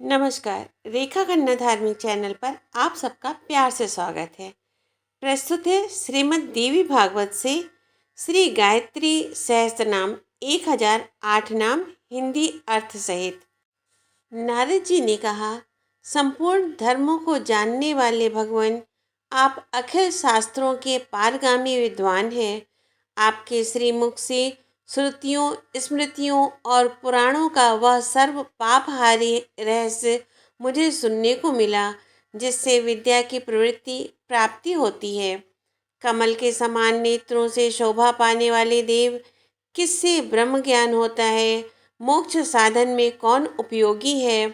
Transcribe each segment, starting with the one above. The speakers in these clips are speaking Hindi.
नमस्कार। रेखा खन्ना धार्मिक चैनल पर आप सबका प्यार से स्वागत है। प्रस्तुत है श्रीमद् देवी भागवत से श्री गायत्री सहस्त्रनाम 1008 नाम हिंदी अर्थ सहित। नारद जी ने कहा, संपूर्ण धर्मों को जानने वाले भगवान, आप अखिल शास्त्रों के पारगामी विद्वान हैं। आपके श्रीमुख से श्रुतियों, स्मृतियों और पुराणों का वह सर्व पापहारी रहस्य मुझे सुनने को मिला, जिससे विद्या की प्रवृत्ति प्राप्ति होती है। कमल के समान नेत्रों से शोभा पाने वाले देव, किससे ब्रह्म ज्ञान होता है? मोक्ष साधन में कौन उपयोगी है?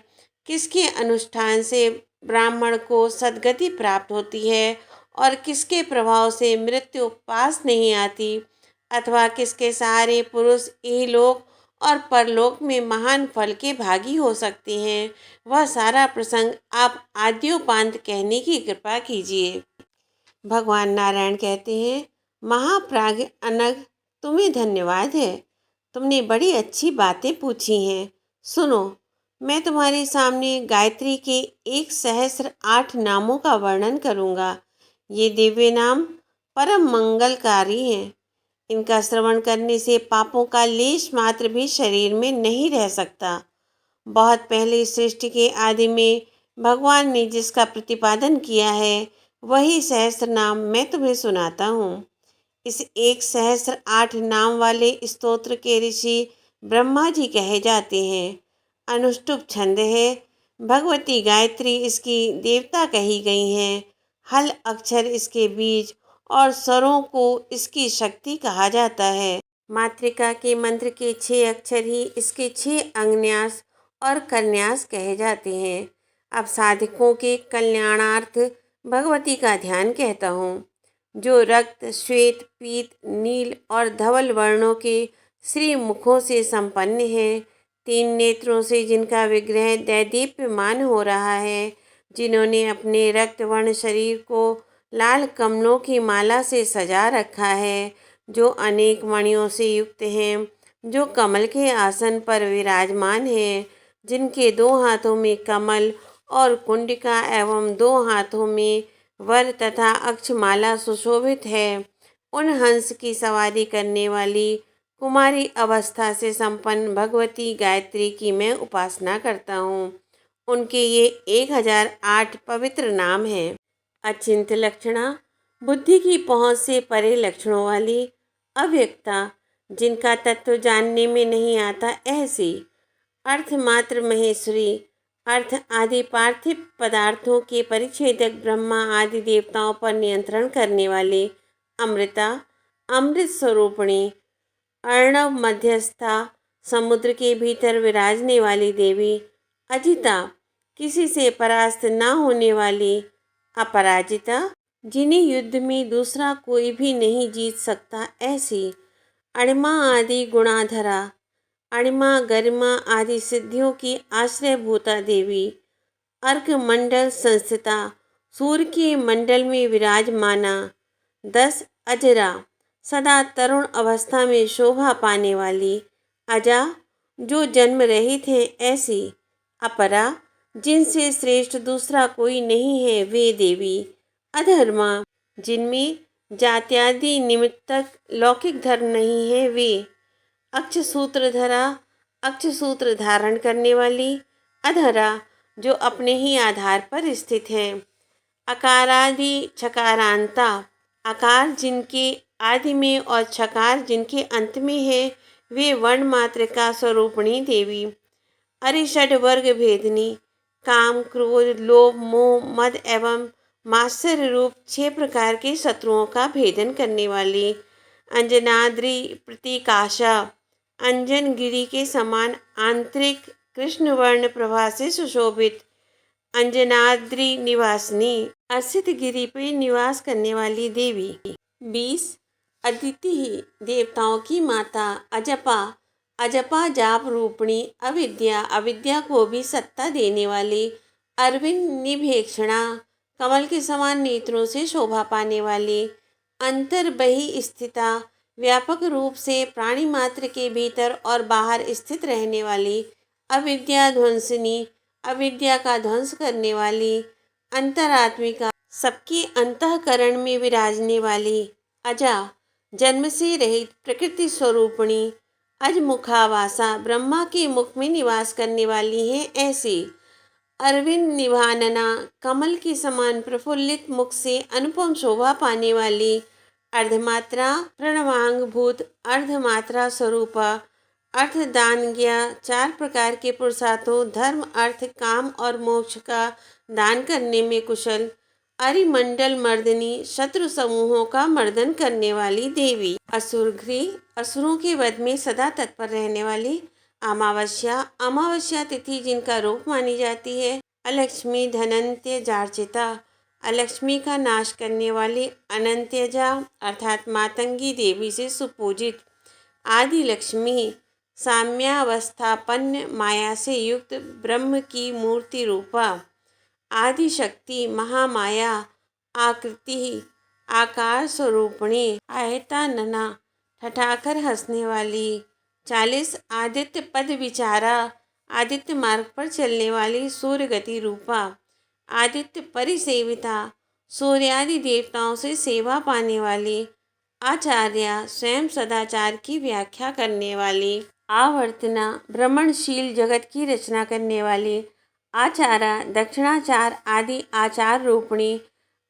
किसके अनुष्ठान से ब्राह्मण को सद्गति प्राप्त होती है और किसके प्रभाव से मृत्यु पास नहीं आती? अथवा किसके सहारे पुरुष इहलोक और परलोक में महान फल के भागी हो सकते हैं? वह सारा प्रसंग आप आद्योपांत कहने की कृपा कीजिए। भगवान नारायण कहते हैं, महाप्राज्ञ अनग, तुम्हें धन्यवाद है। तुमने बड़ी अच्छी बातें पूछी हैं। सुनो, मैं तुम्हारे सामने गायत्री के 1008 नामों का वर्णन करूँगा। ये दिव्य नाम परम मंगलकारी हैं। इनका श्रवण करने से पापों का लेश मात्र भी शरीर में नहीं रह सकता। बहुत पहले सृष्टि के आदि में भगवान ने जिसका प्रतिपादन किया है, वही सहस्त्र नाम मैं तुम्हें सुनाता हूँ। इस 1008 नाम वाले स्तोत्र के ऋषि ब्रह्मा जी कहे जाते हैं। अनुष्टुप छंद है। भगवती गायत्री इसकी देवता कही गई हैं। हल अक्षर इसके बीज और स्वरों को इसकी शक्ति कहा जाता है। मातृका के मंत्र के 6 अक्षर ही इसके 6 अंगन्यास और कन्यास कहे जाते हैं। अब साधकों के कल्याणार्थ भगवती का ध्यान कहता हूँ। जो रक्त, श्वेत, पीत, नील और धवल वर्णों के श्री मुखों से संपन्न है, 3 नेत्रों से जिनका विग्रह दैदीप्यमान हो रहा है, जिन्होंने अपने रक्त वर्ण शरीर को लाल कमलों की माला से सजा रखा है, जो अनेक मणियों से युक्त हैं, जो कमल के आसन पर विराजमान हैं, जिनके 2 हाथों में कमल और कुंडिका एवं 2 हाथों में वर तथा अक्षमाला सुशोभित है, उन हंस की सवारी करने वाली कुमारी अवस्था से संपन्न भगवती गायत्री की मैं उपासना करता हूँ। उनके ये 1008 पवित्र नाम हैं। अचिंत लक्षणा, बुद्धि की पहुँच से परे लक्षणों वाली, अव्यक्ता, जिनका तत्व जानने में नहीं आता ऐसी, अर्थ मात्र महेश्वरी, अर्थ आदि पार्थिव पदार्थों के परिच्छेदक ब्रह्मा आदि देवताओं पर नियंत्रण करने वाले, अमृता, अमृत स्वरूपिणी, अर्णव मध्यस्था, समुद्र के भीतर विराजने वाली देवी, अजिता, किसी से परास्त न होने वाली, अपराजिता, जिन्हें युद्ध में दूसरा कोई भी नहीं जीत सकता ऐसी, अणिमा आदि गुणाधरा, अणिमा गरिमा आदि सिद्धियों की आश्रयभूता देवी, अर्क मंडल संस्थिता, सूर्य के मंडल में विराजमाना, 10 अजरा, सदा तरुण अवस्था में शोभा पाने वाली, अजा, जो जन्म रहित है ऐसी, अपरा, जिनसे श्रेष्ठ दूसरा कोई नहीं है वे देवी, अधर्मा, जिनमें जात्यादि निमित्तक लौकिक धर्म नहीं है वे, अक्षसूत्रधरा, अक्षसूत्र धारण करने वाली, अधरा, जो अपने ही आधार पर स्थित है, अकारादि छकारांता, आकार जिनके आदि में और छकार जिनके अंत में है, वे वर्ण मात्र का स्वरूपिणी देवी, अरिषड वर्ग भेदनी, काम, क्रोध, लोभ, मोह, मद एवं मात्सर्य रूप 6 प्रकार के शत्रुओं का भेदन करने वाली, अंजनाद्रि प्रतीकाशा, अंजन गिरी के समान आंतरिक कृष्ण वर्ण प्रभा से सुशोभित, अंजनाद्रि निवासिनी, असित गिरी पर निवास करने वाली देवी, 20 अदिति ही, देवताओं की माता, अजपा, अजपा जाप रूपिणी, अविद्या, अविद्या को भी सत्ता देने वाली, अरविंद निभेक्षणा, कमल के समान नेत्रों से शोभा पाने वाली, अंतर बहि स्थिता, व्यापक रूप से प्राणी मात्र के भीतर और बाहर स्थित रहने वाली, अविद्या ध्वंसिनी, अविद्या का ध्वंस करने वाली, अंतरात्मिका, सबके अंतःकरण में विराजने वाली, अजा, जन्म से रहित प्रकृति स्वरूपिणी, अजमुखावासा, ब्रह्मा के मुख में निवास करने वाली है ऐसी, अरविंद निभानना, कमल के समान प्रफुल्लित मुख से अनुपम शोभा पाने वाली, अर्धमात्रा प्रणवांग भूत, अर्धमात्रा स्वरूपा, अर्थदानज्ञा, चार प्रकार के पुरुषार्थों धर्म अर्थ काम और मोक्ष का दान करने में कुशल, अरिमंडल मर्दनी, शत्रु समूहों का मर्दन करने वाली देवी, असुरगृह, असुरों के वध में सदा तत्पर रहने वाली, अमावस्या, अमावस्या तिथि जिनका रूप मानी जाती है, अलक्ष्मी, धनंत्य जार्चिता, अलक्ष्मी का नाश करने वाली, अनंत्यजा अर्थात मातंगी देवी से सुपूजित, आदि लक्ष्मी, साम्यावस्थापन्न, माया से युक्त ब्रह्म की मूर्ति रूपा, आदि शक्ति, महामाया, आकृति, आकार स्वरूपिणी, आयतानना, ठठाकर हंसने वाली, 40 आदित्य पद विचारा, आदित्य मार्ग पर चलने वाली, सूर्य गति रूपा, आदित्य परिसेविता, सूर्यादि देवताओं से सेवा पाने वाली, आचार्य, स्वयं सदाचार की व्याख्या करने वाली, आवर्तना, भ्रमणशील जगत की रचना करने वाली, आचारा, दक्षिणाचार आदि आचार रूपिणी,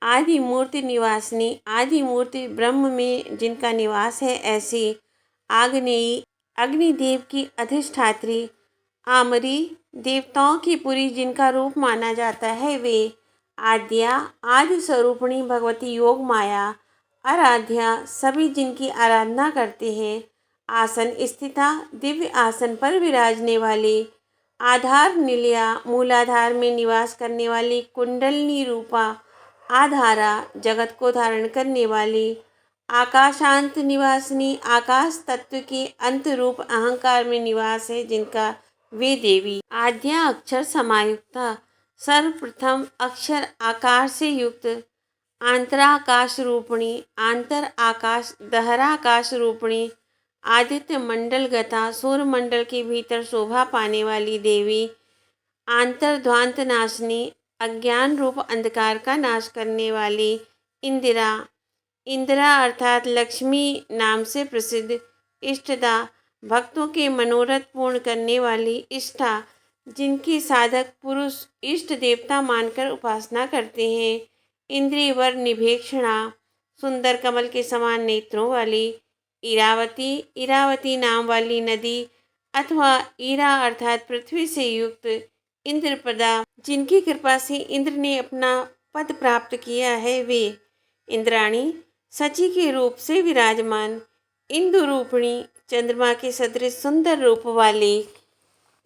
आदि मूर्ति निवासिनी, आदि मूर्ति ब्रह्म में जिनका निवास है ऐसी, आग्नेयी, अग्निदेव की अधिष्ठात्री, आमरी, देवताओं की पुरी जिनका रूप माना जाता है वे, आद्या, आदि स्वरूपिणी भगवती योग माया, आराध्या, सभी जिनकी आराधना करते हैं, आसन स्थिता, दिव्य आसन पर विराजने वाली, आधार निलया, मूलाधार में निवास करने वाली, कुंडलनी रूपा, आधारा, जगत को धारण करने वाली, आकाशांत निवासिनी, आकाश तत्व के अंत रूप अहंकार में निवास है जिनका वे देवी, आद्या अक्षर समायुक्ता, सर्वप्रथम अक्षर आकार से युक्त, आंतराकाश रूपिणी, आंतर आकाश दहराकाश रूपिणी, आदित्य मंडल गता, सूर्य मंडल के भीतर शोभा पाने वाली देवी, आंतर्ध्वांत नाशनी, अज्ञान रूप अंधकार का नाश करने वाली, इंदिरा, इंदिरा अर्थात लक्ष्मी नाम से प्रसिद्ध, इष्टदा, भक्तों के मनोरथ पूर्ण करने वाली, इष्टा, जिनकी साधक पुरुष इष्ट देवता मानकर उपासना करते हैं, इंद्रियवर निभेक्षणा, सुंदर कमल के समान नेत्रों वाली, इरावती, इरावती नाम वाली नदी अथवा ईरा अर्थात पृथ्वी से युक्त, इंद्रप्रदा, जिनकी कृपा से इंद्र ने अपना पद प्राप्त किया है वे, इंद्राणी, सची के रूप से विराजमान, इंदु रूपिणी, चंद्रमा के सदृश सुंदर रूप वाली,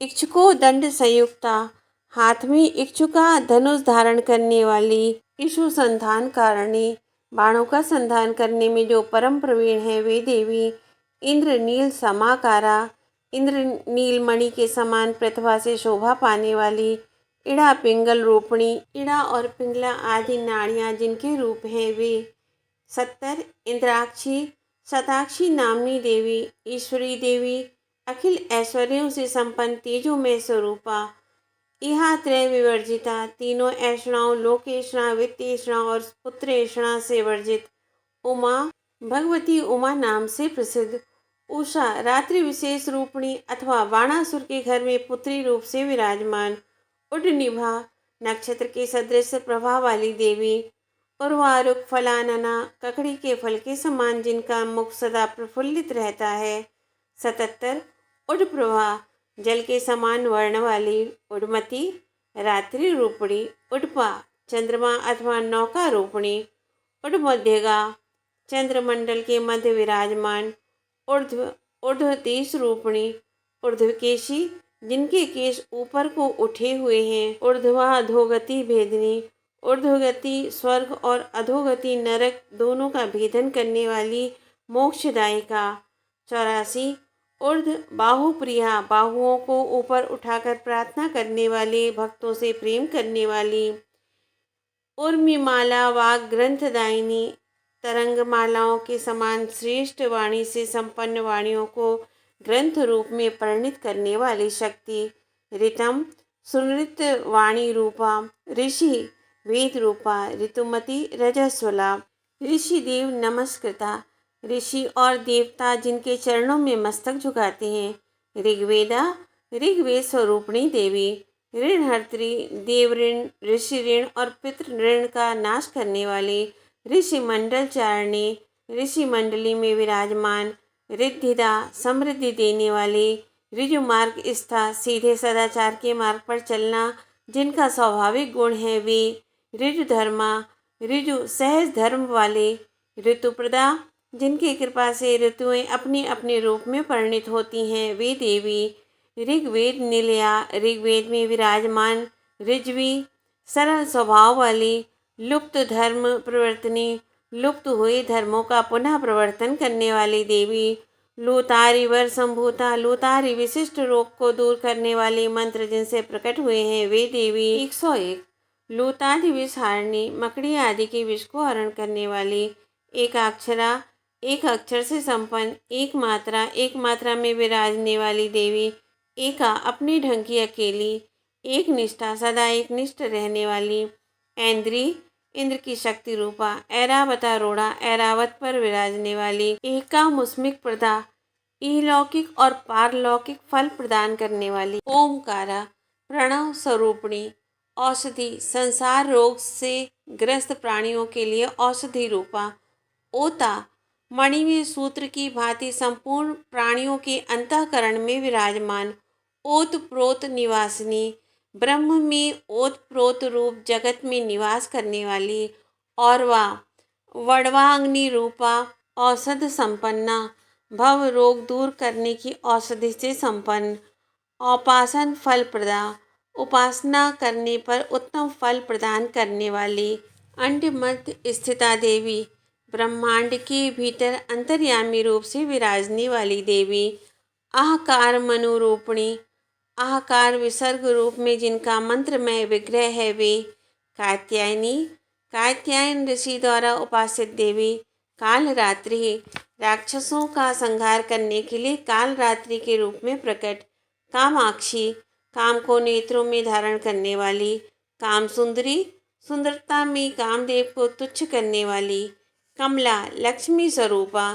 इक्षुको दंड संयुक्ता, हाथ में इक्षुका धनुष धारण करने वाली, इषु संधान कारिणी, बाणों का संधान करने में जो परम प्रवीण है वे देवी, इंद्र नील समाकारा, इंद्र नील मणि के समान प्रतिभा से शोभा पाने वाली, इड़ा पिंगल रूपिणी, इड़ा और पिंगला आदि नाड़ियाँ जिनके रूप हैं वे, 70 इंद्राक्षी, शताक्षी नामनी देवी, ईश्वरी देवी, अखिल ऐश्वर्यों से संपन्न तेजोमय स्वरूपा, इहा त्रय विवर्जिता, तीनों ऐषणाओं लोकेषणा, वित्तेषणा और पुत्रेषणा से वर्जित, उमा, भगवती उमा नाम से प्रसिद्ध, उषा, रात्रि विशेष रूपिणी अथवा बाणासुर के घर में पुत्री रूप से विराजमान, उडनिभा, नक्षत्र के सदृश प्रभा वाली देवी, उर्वारुक फलानना, ककड़ी के फल के समान जिनका मुख सदा प्रफुल्लित रहता है, 77 उडप्रभा, जल के समान वर्ण वाली, उडमती, रात्रि रूपिणी, उडपा, चंद्रमा अथवा नौका रूपिणी, उडमध्यगा, चंद्रमंडल के मध्य विराजमान, ऊर्ध्व, ऊर्ध्वदेश रूपिणी, ऊर्ध्वकेशी, जिनके केश ऊपर को उठे हुए हैं, ऊर्ध्वा अधोगति भेदनी, ऊर्ध्वगति स्वर्ग और अधोगति नरक दोनों का भेदन करने वाली मोक्षदायिका, 84 ऊर्ध्व बाहुप्रिया, बाहुओं को ऊपर उठाकर प्रार्थना करने वाले भक्तों से प्रेम करने वाली, उर्मिमाला वाग ग्रंथदायिनी, तरंगमालाओं के समान श्रेष्ठ वाणी से संपन्न वाणियों को ग्रंथ रूप में परिणित करने वाली शक्ति, ऋतम, सुनृत वाणी रूपा, ऋषि वेद रूपा, ऋतुमती रजस्वला, ऋषि देव नमस्कृता, ऋषि और देवता जिनके चरणों में मस्तक झुकाते हैं। ऋग्वेदा, ऋग्वेद स्वरूपिणी देवी, ऋणहर्त्री, देव ऋण, ऋषि ऋण और पितृ ऋण का नाश करने वाले, ऋषि मंडल चारणी, ऋषि मंडली में विराजमान, रिद्धिदा, समृद्धि देने वाले, ऋजु मार्ग स्था, सीधे सदाचार के मार्ग पर चलना जिनका स्वाभाविक गुण है वे, ऋजु धर्मा, ऋजु सहज धर्म वाले, ऋतुप्रदा, जिनकी कृपा से ऋतुएं अपने अपने रूप में परिणित होती हैं वे देवी, ऋग्वेद निलया, ऋग्वेद में विराजमान, ऋज्वी, सरल स्वभाव वाली, लुप्त धर्म प्रवर्तनी, लुप्त हुए धर्मों का पुनः प्रवर्तन करने वाली देवी, लूतारी वर संभूता, लूतारी विशिष्ट रोग को दूर करने वाले मंत्र जिनसे प्रकट हुए हैं वे देवी। 101 लूतादि विषहारिणी, मकड़ी आदि के विष को हरण करने वाली, एकाक्षरा, एक अक्षर से संपन्न, एक मात्रा में विराजने वाली देवी, एका अपने ढंग की अकेली, एक निष्ठा सदा एक निष्ठ रहने वाली, ऐन्द्री, इंद्र की शक्ति रूपा, ऐरावतारूढ़ा, ऐरावत पर विराजने वाली, एका मुस्मिक प्रदा, इहलौकिक और पारलौकिक फल प्रदान करने वाली, ओमकारा, प्रणव स्वरूपिणी, औषधि, संसार रोग से ग्रस्त प्राणियों के लिए औषधि रूपा, ओता, मणि में सूत्र की भांति संपूर्ण प्राणियों के अंतःकरण में विराजमान, ओत प्रोत निवासिनी, ब्रह्म में ओत प्रोत रूप जगत में निवास करने वाली, और वडवांग्नि रूपा, औषध संपन्ना, भव रोग दूर करने की औषधि से संपन्न, औपासन फल प्रदा, उपासना करने पर उत्तम फल प्रदान करने वाली, अंड मध्य स्थिता देवी, ब्रह्मांड के भीतर अंतर्यामी रूप से विराजने वाली देवी, आहकार मनोरूपिणी, आहकार विसर्ग रूप में जिनका मंत्रमय विग्रह है वे, कात्यायनी, कात्यायन ऋषि द्वारा उपासित देवी, कालरात्रि, राक्षसों का संहार करने के लिए कालरात्रि के रूप में प्रकट, कामाक्षी, काम को नेत्रों में धारण करने वाली, काम सुंदरी, सुंदरता में कामदेव को तुच्छ करने वाली, कमला, लक्ष्मी स्वरूपा,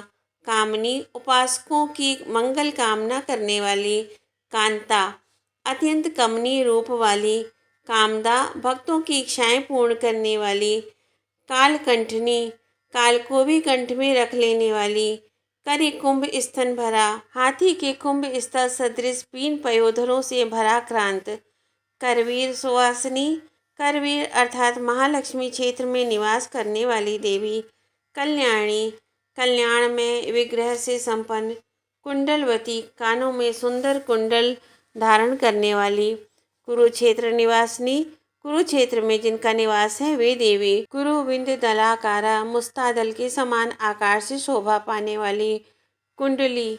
कामनी, उपासकों की मंगल कामना करने वाली, कांता, अत्यंत कमनीय रूप वाली, कामदा, भक्तों की इच्छाएं पूर्ण करने वाली, कालकंठनी, काल को भी कंठ में रख लेने वाली, करी कुंभ स्तन भरा, हाथी के कुंभ स्थल सदृश पीन पयोधरों से भरा क्रांत, करवीर सुवासिनी, करवीर अर्थात महालक्ष्मी क्षेत्र में निवास करने वाली देवी, कल्याणी, कल्याण में विग्रह से संपन्न, कुंडलवती, कानों में सुंदर कुंडल धारण करने वाली, कुरुक्षेत्र निवासिनी, कुरुक्षेत्र में जिनका निवास है वे देवी, कुरुविंद दलाकारा, मुस्तादल के समान आकार से शोभा पाने वाली, कुंडली,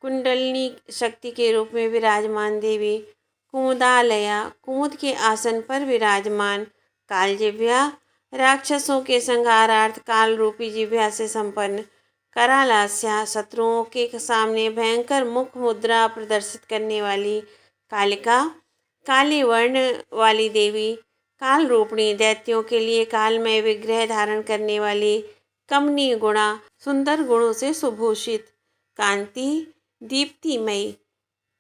कुंडलनी शक्ति के रूप में विराजमान देवी, कुमुदालया, कुमुद के आसन पर विराजमान, कालजिह्वा, राक्षसों के संहारार्थ काल रूपी जिह्वा से संपन्न, करालास्या, शत्रुओं के सामने भयंकर मुख मुद्रा प्रदर्शित करने वाली, कालिका, काले वर्ण वाली देवी, काल रूपिणी, दैत्यों के लिए कालमय विग्रह धारण करने वाली, कमनीय गुणा, सुंदर गुणों से सुभूषित, कांति, दीप्तिमयी,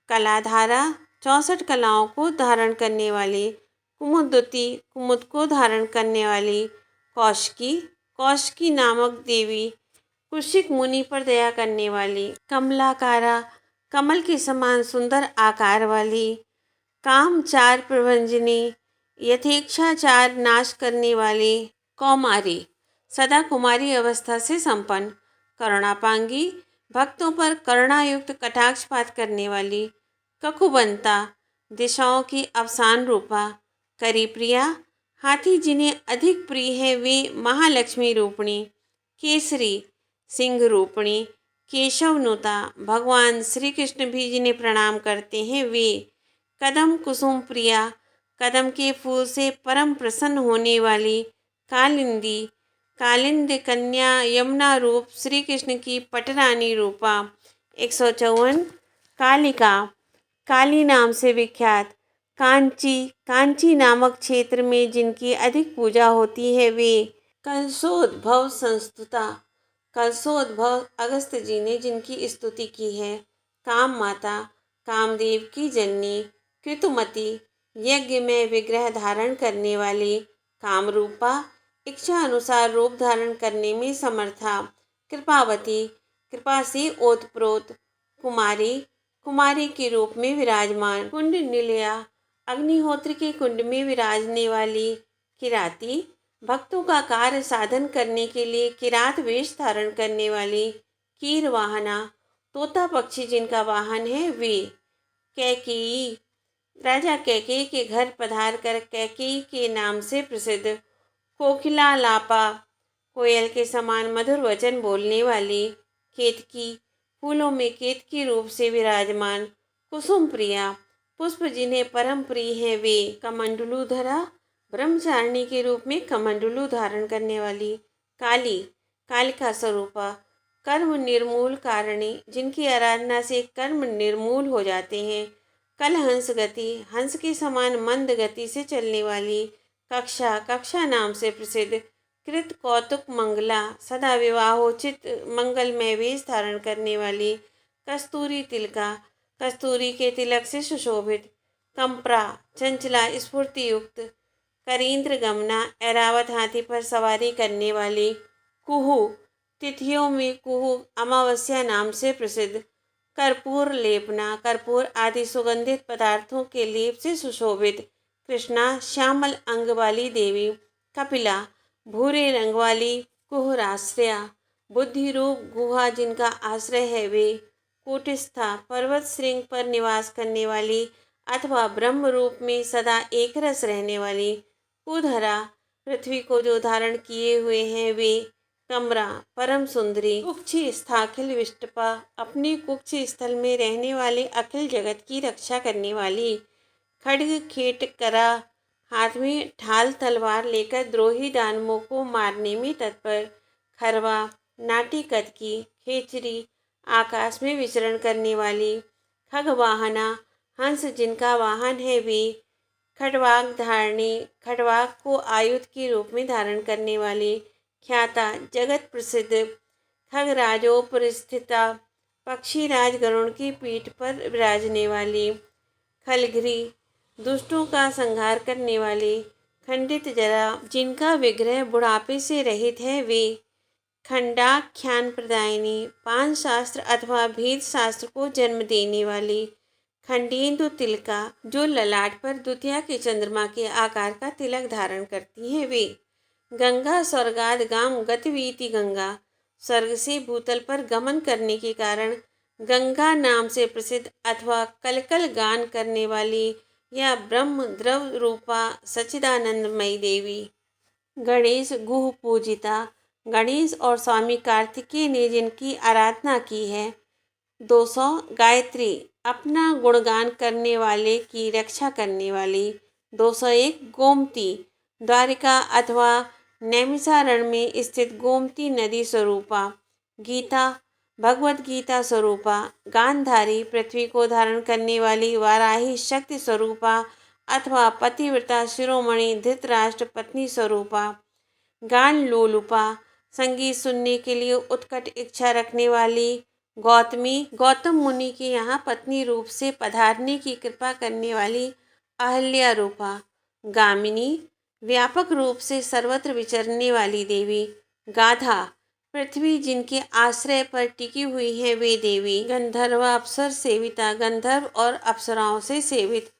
कलाधारा, 64 कलाओं को धारण करने वाली, कुमुदुती, कुमुद को धारण करने वाली, कौशिकी, कौशिकी नामक देवी, कुशिक मुनि पर दया करने वाली, कमलाकारा, कमल के समान सुंदर आकार वाली, कामचार प्रभंजनी, यथेच्छाचार नाश करने वाली, कौमारी, सदा कुमारी अवस्था से संपन्न, करुणापांगी, भक्तों पर करुणायुक्त कटाक्षपात करने वाली, ककुबंता, दिशाओं की अवसान रूपा, करीप्रिया, हाथी जिन्हें अधिक प्रिय है वे महालक्ष्मी रूपिणी, केसरी, सिंह रूपिणी, केशवनुता, भगवान श्री कृष्ण भी जिन्हें प्रणाम करते हैं वे, कदम कुसुम प्रिया, कदम के फूल से परम प्रसन्न होने वाली, कालिंदी, कालिंद कन्या यमुना रूप श्री कृष्ण की पटरानी रूपा, 154 कालिका, काली नाम से विख्यात, कांची नामक क्षेत्र में जिनकी अधिक पूजा होती है वे कलशोद्भव संस्तुता, कलशोद्भव अगस्त जी ने जिनकी स्तुति की है। काम माता, कामदेव की जननी, कृतुमती, यज्ञ में विग्रह धारण करने वाली, कामरूपा, इच्छा अनुसार रूप धारण करने में समर्था, कृपावती, कृपा से ओतप्रोत, कुमारी, कुमारी के रूप में विराजमान, कुंड निलया, अग्निहोत्र के कुंड में विराजने वाली, किराती, भक्तों का कार्य साधन करने के लिए किरात वेश धारण करने वाली, कीर वाहना, तोता पक्षी जिनका वाहन है वे, कैकेयी, राजा कैकेयी के घर पधार कर कैकेयी के नाम से प्रसिद्ध, कोकिला लापा, कोयल के समान मधुर वचन बोलने वाली, केतकी, फूलों में केतकी रूप से विराजमान, कुसुम प्रिया, पुष्प जिन्हें परम प्रिय है वे, कमंडलूधरा, ब्रह्मचारिणी के रूप में कमंडलू धारण करने वाली, काली, कालिका स्वरूपा, कर्म निर्मूल कारिणी, जिनकी आराधना से कर्म निर्मूल हो जाते हैं, कल हंस गति, हंस के समान मंद गति से चलने वाली, कक्षा, कक्षा नाम से प्रसिद्ध, कृत कौतुक मंगला, सदा विवाहोचित मंगलमय वेश धारण करने वाली, कस्तूरी तिलका, कस्तूरी के तिलक से सुशोभित, कंप्रा, चंचला स्फूर्ति युक्त, करींद्र गमना, ऐरावत हाथी पर सवारी करने वाली, कुहू, तिथियों में कुहू अमावस्या नाम से प्रसिद्ध, कर्पूर लेपना, कर्पूर आदि सुगंधित पदार्थों के लेप से सुशोभित, कृष्णा, श्यामल अंग वाली देवी, कपिला, भूरे रंग वाली, कुहराश्रया, बुद्धि रूप गुहा जिनका आश्रय है वे, कूटस्था, पर्वत श्रृंग पर निवास करने वाली अथवा ब्रह्म रूप में सदा एक रस रहने वाली, कुधरा, पृथ्वी को जो धारण किए हुए हैं वे, कमरा, परम सुंदरी, कुक्षी स्थाखिल विष्टपा, अपने कुक्षी स्थल में रहने वाले अखिल जगत की रक्षा करने वाली, खड्ग खेट करा, हाथ में ढाल तलवार लेकर द्रोही दानवों को मारने में तत्पर, खरवा, नाटी कतकी, खेचरी, आकाश में विचरण करने वाली, खगवाहना, हंस जिनका वाहन है वे, खडवाग धारणी, खडवाग को आयुध के रूप में धारण करने वाली, ख्याता, जगत प्रसिद्ध, खगराजोपरिस्थिता, पक्षी राज गरुण की पीठ पर विराजने वाली, खलघ्री, दुष्टों का संहार करने वाली, खंडित जरा, जिनका विग्रह बुढ़ापे से रहित है वे, खंडाख्यान प्रदायिनी, पांच शास्त्र अथवा भेद शास्त्र को जन्म देने वाली, खंडेन्दु तिलका, जो ललाट पर द्वितीया के चंद्रमा के आकार का तिलक धारण करती हैं वे, गंगा स्वर्गाद गाम गतिवीति गंगा, स्वर्ग से भूतल पर गमन करने के कारण गंगा नाम से प्रसिद्ध अथवा कलकल गान करने वाली या ब्रह्म द्रव रूपा सच्चिदानंदमयी देवी, गणेश गुह पूजिता, गणेश और स्वामी कार्तिकेय ने जिनकी आराधना की है, 200 गायत्री, अपना गुणगान करने वाले की रक्षा करने वाली, 201 गोमती, द्वारिका अथवा नैमिषारण्य में स्थित गोमती नदी स्वरूपा, गीता, भगवत गीता स्वरूपा, गांधारी, पृथ्वी को धारण करने वाली वाराही शक्ति स्वरूपा अथवा पतिव्रता शिरोमणि धृतराष्ट्र पत्नी स्वरूपा, गान लोलुपा, संगीत सुनने के लिए उत्कट इच्छा रखने वाली, गौतमी, गौतम मुनि के यहाँ पत्नी रूप से पधारने की कृपा करने वाली अहल्या रूपा, गामिनी, व्यापक रूप से सर्वत्र विचरने वाली देवी, गाधा, पृथ्वी जिनके आश्रय पर टिकी हुई है वे देवी, गंधर्व अप्सर सेविता, गंधर्व और अप्सराओं से सेवित,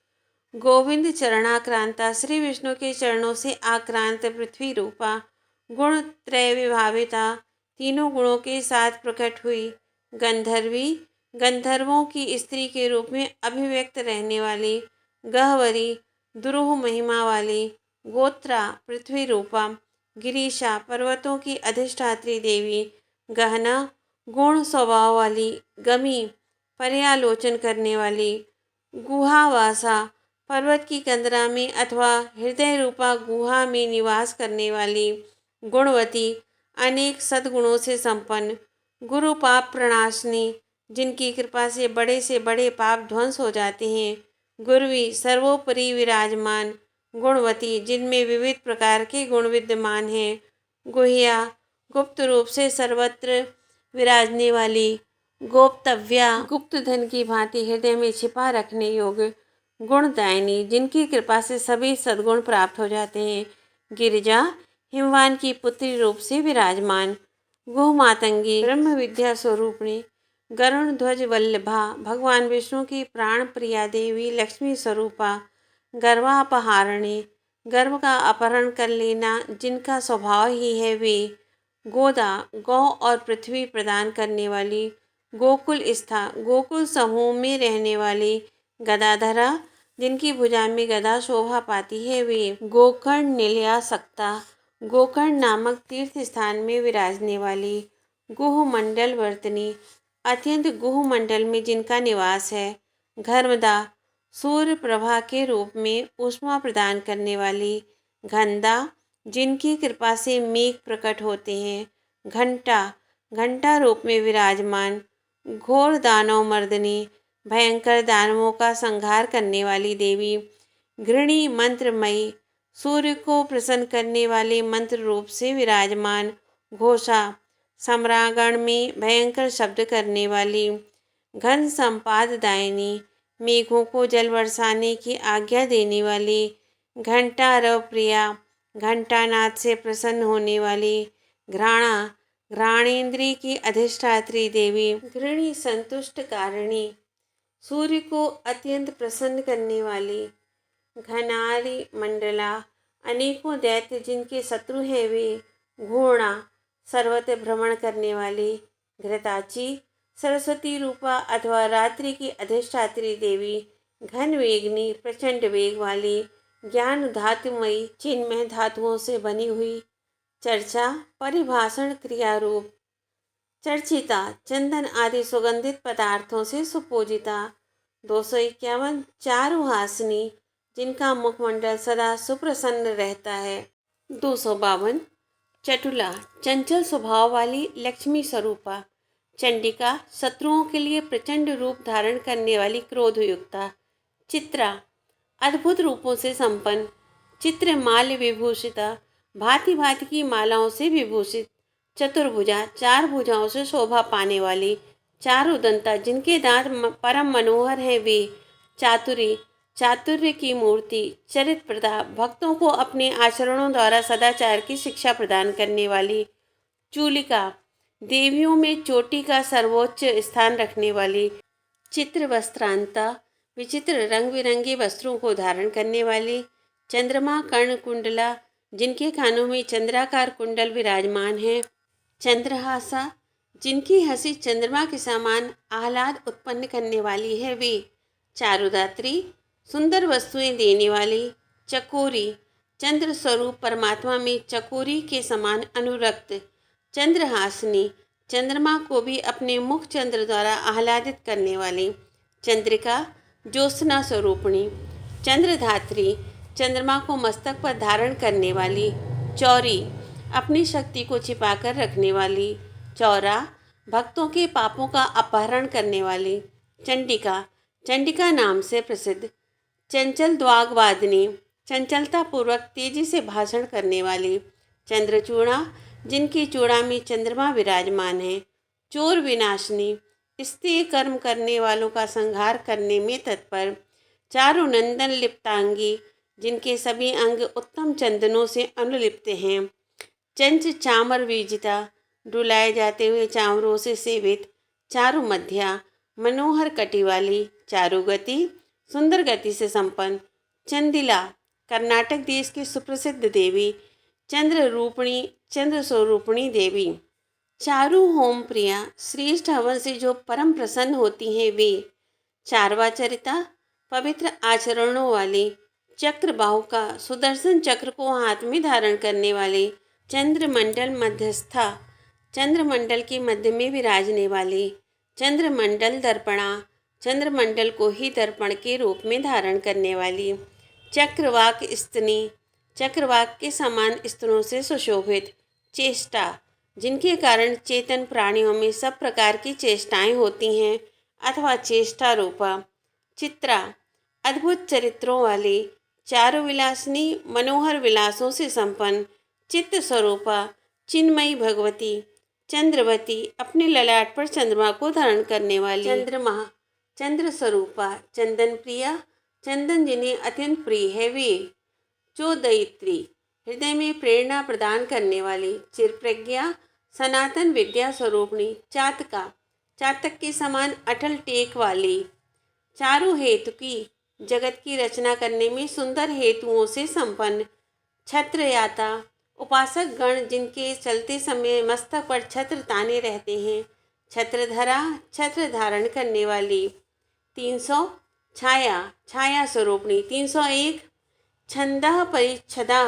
गोविंद चरणाक्रांता, श्री विष्णु के चरणों से आक्रांत पृथ्वी रूपा, गुण त्रय विभाविता, तीनों गुणों के साथ प्रकट हुई, गंधर्वी, गंधर्वों की स्त्री के रूप में अभिव्यक्त रहने वाली, गहवरी, दुरूह महिमा वाली, गोत्रा, पृथ्वी रूपा, गिरीशा, पर्वतों की अधिष्ठात्री देवी, गहना, गुण स्वभाव वाली, गमी, पर्यालोचन करने वाली, गुहावासा, पर्वत की कंदरा में अथवा हृदय रूपा गुहा में निवास करने वाली, गुणवती, अनेक सद्गुणों से संपन्न, गुरु पाप प्रणाशनी, जिनकी कृपा से बड़े पाप ध्वंस हो जाते हैं, गुरवी सर्वोपरि विराजमान, गुणवती जिनमें विविध प्रकार के गुण विद्यमान हैं, गुह्या गुप्त रूप से सर्वत्र विराजने वाली, गोप्तव्या गुप्त धन की भांति हृदय में छिपा रखने योग्य, गुणदायिनी जिनकी कृपा से सभी सद्गुण प्राप्त हो जाते हैं, गिरिजा हिमवान की पुत्री रूप से विराजमान, गुहमातंगी ब्रह्म विद्या स्वरूपिणी, गरुण ध्वज वल्लभा भगवान विष्णु की प्राण प्रिया देवी लक्ष्मी स्वरूपा, गर्वापहारिणी गर्व का अपहरण कर लेना जिनका स्वभाव ही है वे, गोदा गौ और पृथ्वी प्रदान करने वाली, गोकुल स्था गोकुल समूह में रहने वाली, गदाधरा जिनकी भुजा में गदा शोभा पाती है वे, गोकर्ण निलयासक्ता गोकर्ण नामक तीर्थ स्थान में विराजने वाली, गुह मंडल वर्तनी अत्यंत गुह मंडल में जिनका निवास है, घर्मदा सूर्य प्रभा के रूप में ऊष्मा प्रदान करने वाली, घनदा जिनकी कृपा से मेघ प्रकट होते हैं, घंटा घंटा रूप में विराजमान, घोर दानव मर्दनी भयंकर दानवों का संहार करने वाली देवी, घृणी मंत्रमयी सूर्य को प्रसन्न करने वाले मंत्र रूप से विराजमान, घोषा सम्रागण में भयंकर शब्द करने वाली, घन संपाददायिनी मेघों को जल बरसाने की आज्ञा देने वाली, घंटारव प्रिया घंटानाद से प्रसन्न होने वाली, घ्राणा घ्राणेन्द्री की अधिष्ठात्री देवी, घृणी संतुष्ट कारिणी सूर्य को अत्यंत प्रसन्न करने वाली, घनारी मंडला अनेकों दैत्य जिनके शत्रु हैं वे, घूर्णा सर्वत्र भ्रमण करने वाली, घृताची सरस्वती रूपा अथवा रात्रि की अधिष्ठात्री देवी, घन वेगनी प्रचंड वेग वाली, ज्ञान धातुमयी चिन्मय धातुओं से बनी हुई, चर्चा परिभाषण क्रिया रूप, चर्चिता चंदन आदि सुगंधित पदार्थों से सुपूजिता, 251 चारुहासिनी जिनका मुखमंडल सदा सुप्रसन्न रहता है, 252 चटुला चंचल स्वभाव वाली लक्ष्मी स्वरूपा, चंडिका शत्रुओं के लिए प्रचंड रूप धारण करने वाली क्रोधयुक्ता, चित्रा अद्भुत रूपों से संपन्न, चित्रमाल्य विभूषिता भांति भांति की मालाओं से विभूषित, चतुर्भुजा चार भुजाओं से शोभा पाने वाली, चारुदंता जिनके दांत परम मनोहर हैं वे, चातुरी चातुर्य की मूर्ति, चरित प्रदा भक्तों को अपने आचरणों द्वारा सदाचार की शिक्षा प्रदान करने वाली, चूलिका देवियों में चोटी का सर्वोच्च स्थान रखने वाली, चित्र वस्त्रांता विचित्र रंग बिरंगे वस्त्रों को धारण करने वाली, चंद्रमा कर्ण कुंडला जिनके कानों में चंद्राकार कुंडल विराजमान है, चंद्रहासा जिनकी हंसी चंद्रमा के समान आह्लाद उत्पन्न करने वाली है वे, चारुदात्री सुंदर वस्तुएं देने वाली, चकोरी चंद्र स्वरूप परमात्मा में चकोरी के समान अनुरक्त, चंद्रहासिनी चंद्रमा को भी अपने मुख चंद्र द्वारा आह्लादित करने वाली, चंद्रिका ज्योत्सना स्वरूपिणी, चंद्रधात्री चंद्रमा को मस्तक पर धारण करने वाली, चौरी अपनी शक्ति को छिपाकर रखने वाली, चौरा भक्तों के पापों का अपहरण करने वाली, चंडिका चंडिका नाम से प्रसिद्ध, चंचल द्वागवादिनी चंचलता पूर्वक तेजी से भाषण करने वाली, चंद्रचूड़ा जिनकी चूड़ा में चंद्रमा विराजमान है, चोर विनाशिनी स्त्री कर्म करने वालों का संहार करने में तत्पर, चारुनंदन लिप्तांगी जिनके सभी अंग उत्तम चंदनों से अनुलिप्त हैं, चंच चामर विजिता डुलाए जाते हुए चामरों से सेवित, चारु मध्या मनोहर कटी वाली, चारुगति सुंदर गति से संपन्न, चंदिला कर्नाटक देश की सुप्रसिद्ध देवी, चंद्र रूपिणी चंद्र स्वरूपिणी देवी, चारु होम प्रिया श्रेष्ठ हवन से जो परम प्रसन्न होती हैं वे, चारवाचरिता पवित्र आचरणों वाली, चक्र बाहुका सुदर्शन चक्र को हाथ में धारण करने वाले, चंद्रमंडल मध्यस्था चंद्रमंडल के मध्य में विराजने वाली, चंद्रमंडल दर्पणा चंद्रमंडल को ही दर्पण के रूप में धारण करने वाली, चक्रवाक स्तनी चक्रवाक के समान स्तनों से सुशोभित, चेष्टा जिनके कारण चेतन प्राणियों में सब प्रकार की चेष्टाएं होती हैं अथवा चेष्टा रूपा, चित्रा अद्भुत चरित्रों वाली, चारु विलासिनी, मनोहर विलासों से संपन्न, चित्त स्वरूपा, चिन्मयी भगवती, चंद्रवती, अपने ललाट पर चंद्रमा को धारण करने वाली, चंद्रमा, चंद्र स्वरूपा, चंदन प्रिया, चंदन जिन्हें अत्यंत प्रिय है वे, चोदयित्री, हृदय में प्रेरणा प्रदान करने वाली, चिरप्रज्ञा, सनातन विद्या स्वरूपणी, चातका, चातक के समान अटल टेक वाली, चारु हेतु की, जगत की रचना करने में सुंदर हेतुओं से संपन्न, छत्रयाता, उपासक गण जिनके चलते समय मस्तक पर छत्र ताने रहते हैं, छत्रधरा, छत्र धारण करने वाली, 300 छाया, छाया स्वरूपणी, 301 छंदा परिच्छदा,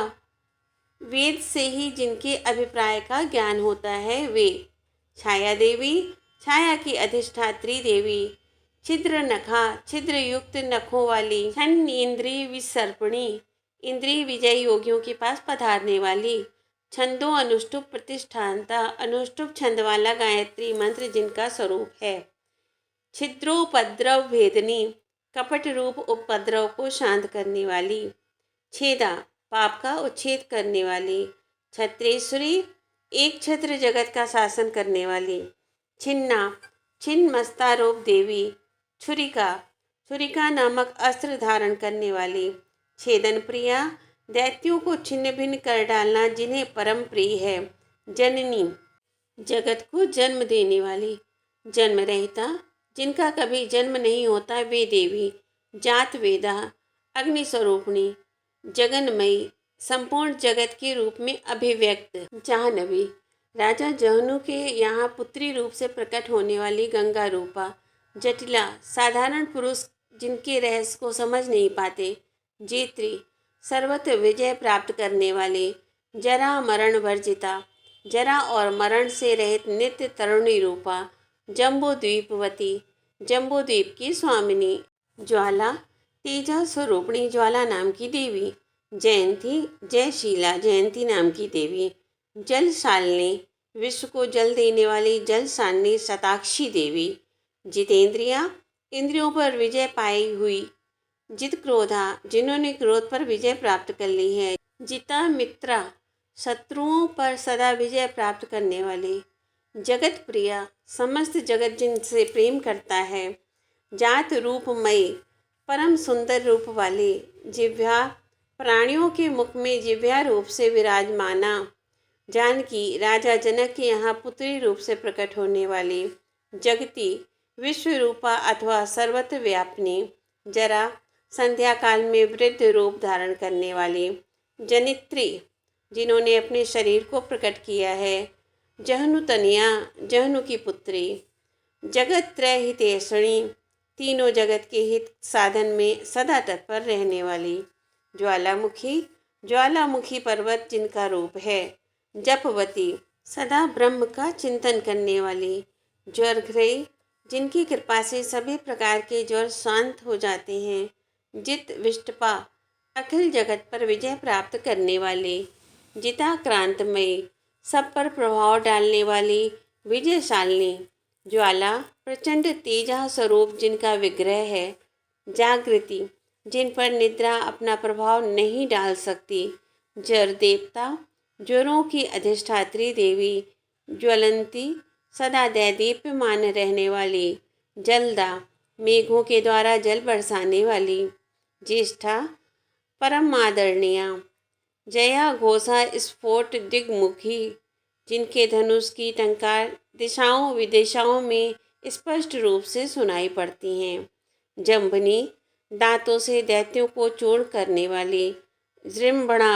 वेद से ही जिनके अभिप्राय का ज्ञान होता है वे, छाया देवी, छाया की अधिष्ठात्री देवी, छिद्र नखा, छिद्र युक्त नखों वाली, छन्न इंद्रिय विसर्पणी, इंद्रिय विजय योगियों के पास पधारने वाली, छंदों अनुष्टुप प्रतिष्ठानता, अनुष्टुप छंद वाला गायत्री मंत्र जिनका स्वरूप है, छिद्रोपद्रव भेदनी, कपट रूप उपद्रव को शांत करने वाली, छेदा, पाप का उच्छेद करने वाली, छत्रेश्वरी, एक छत्र जगत का शासन करने वाली, छिन्ना, छिन्न मस्तारोप देवी, छुरिका, छुरिका नामक अस्त्र धारण करने वाली, छेदन प्रिया, दैत्यों को छिन्न भिन्न कर डालना जिन्हें परम प्रिय है, जननी, जगत को जन्म देने वाली, जन्म रहिता, जिनका कभी जन्म नहीं होता वे देवी, जात वेदा, अग्नि स्वरूपणी, जगन्मयी, संपूर्ण जगत के रूप में अभिव्यक्त, जाह्नवी, राजा जहनु के यहाँ पुत्री रूप से प्रकट होने वाली गंगा रूपा, जटिला, साधारण पुरुष जिनके रहस्य को समझ नहीं पाते, जेत्री, सर्वत्र विजय प्राप्त करने वाले, जरा मरण वर्जिता, जरा और मरण से रहित नित्य तरुणी रूपा, जम्बू द्वीपवती, जम्बू द्वीप की स्वामिनी, ज्वाला, तेजा स्वरूपणी ज्वाला नाम की देवी, जयंती, जयशीला, जयंती नाम की देवी, जल शालिनी, विश्व को जल देने वाली जल शालिनी शताक्षी देवी, जितेंद्रिया, इंद्रियों पर विजय पाई हुई, जित क्रोधा, जिन्होंने क्रोध पर विजय प्राप्त कर ली है, जिता मित्रा, शत्रुओं पर सदा विजय प्राप्त करने वाली, जगत प्रिया, समस्त जगत जिनसे प्रेम करता है, जात रूपमयी, परम सुंदर रूप वाली, जिह्वा, प्राणियों के मुख में जिह्वा रूप से विराजमाना, जानकी, राजा जनक के यहाँ पुत्री रूप से प्रकट होने वाली, जगती, विश्व रूपा अथवा सर्वत्र व्यापिनी, जरा, संध्या काल में वृद्ध रूप धारण करने वाली, जनित्री, जिन्होंने अपने शरीर को प्रकट किया है, जहनु तनिया, जहनु की पुत्री, जगत त्रय हितैषणी, तीनों जगत के हित साधन में सदा तत्पर रहने वाली, ज्वालामुखी, ज्वालामुखी पर्वत जिनका रूप है, जपवती, सदा ब्रह्म का चिंतन करने वाली, ज्वरघ्रयी, जिनकी कृपा से सभी प्रकार के ज्वर शांत हो जाते हैं, जित विष्टपा, अखिल जगत पर विजय प्राप्त करने वाली, जिताक्रांतमयी, सब पर प्रभाव डालने वाली, विजयशालिनी, ज्वाला, प्रचंड तेजा स्वरूप जिनका विग्रह है, जागृति, जिन पर निद्रा अपना प्रभाव नहीं डाल सकती, जर देवता, ज्वरों की अधिष्ठात्री देवी, ज्वलंती, सदा दैदीप्यमान रहने वाली, जलदा, मेघों के द्वारा जल बरसाने वाली, ज्येष्ठा, परम आदरणीया, जया घोषा स्फोट दिग्मुखी, जिनके धनुष की टंकार दिशाओं विदिशाओं में स्पष्ट रूप से सुनाई पड़ती हैं, जंभनी, दांतों से दैत्यों को चूर्ण करने वाली, जृंभणा,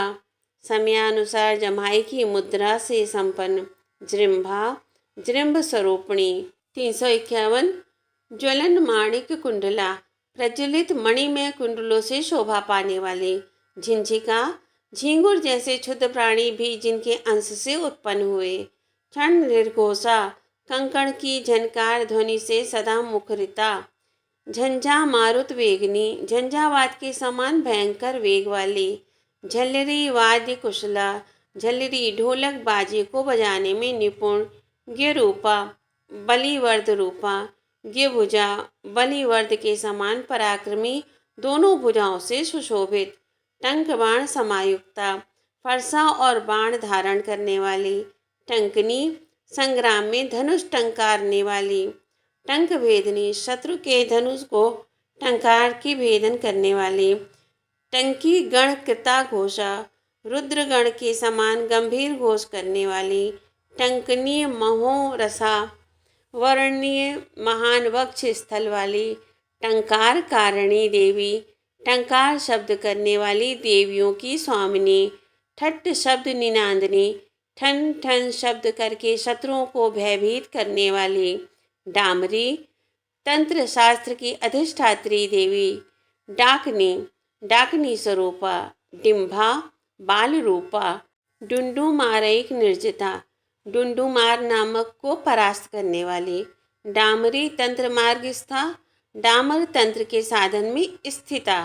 समयानुसार जमाई की मुद्रा से संपन्न, जृंभा, जृंभ स्वरूपणी, 351 ज्वलन माणिक कुंडला, प्रज्वलित मणिमय कुंडलों से शोभा पाने वाले, झिंझिका, झींगुर जैसे क्षुद्र प्राणी भी जिनके अंश से उत्पन्न हुए, क्षण निर्घोषा, कंकड़ की झनकार ध्वनि से सदा मुखरिता, झंझा मारुत वेगनी, झंझावात के समान भयंकर वेग वाली, झल्लरी वाद्य कुशला, झल्लरी ढोलक बाजे को बजाने में निपुण, गिरूपा, बलिवर्द रूपा, गिभुजा, बलिवर्द के समान पराक्रमी दोनों भुजाओं से सुशोभित, टंक बाण समायुक्ता, फरसा और बाण धारण करने वाली, टंकनी, संग्राम में धनुष टंकारने वाली, टंक भेदनी, शत्रु के धनुष को टंकार की भेदन करने वाली, टंकी गण कृता घोषा, रुद्रगण के समान गंभीर घोष करने वाली, टंकनीय महो रसा, वर्णनीय महान वक्ष स्थल वाली, टंकार कारिणी देवी, टंकार शब्द करने वाली देवियों की स्वामिनी, ठट्ट शब्द निनांदनी, ठन ठन शब्द करके शत्रुओं को भयभीत करने वाली, डामरी, तंत्र शास्त्र की अधिष्ठात्री देवी, डाकनी, डाकनी स्वरूपा, डिम्भा, बाल रूपा, डुंडुमारैक निर्जिता, डुंडुमार नामक को परास्त करने वाली, डामरी तंत्र मार्ग स्था, डामर तंत्र के साधन में स्थिता,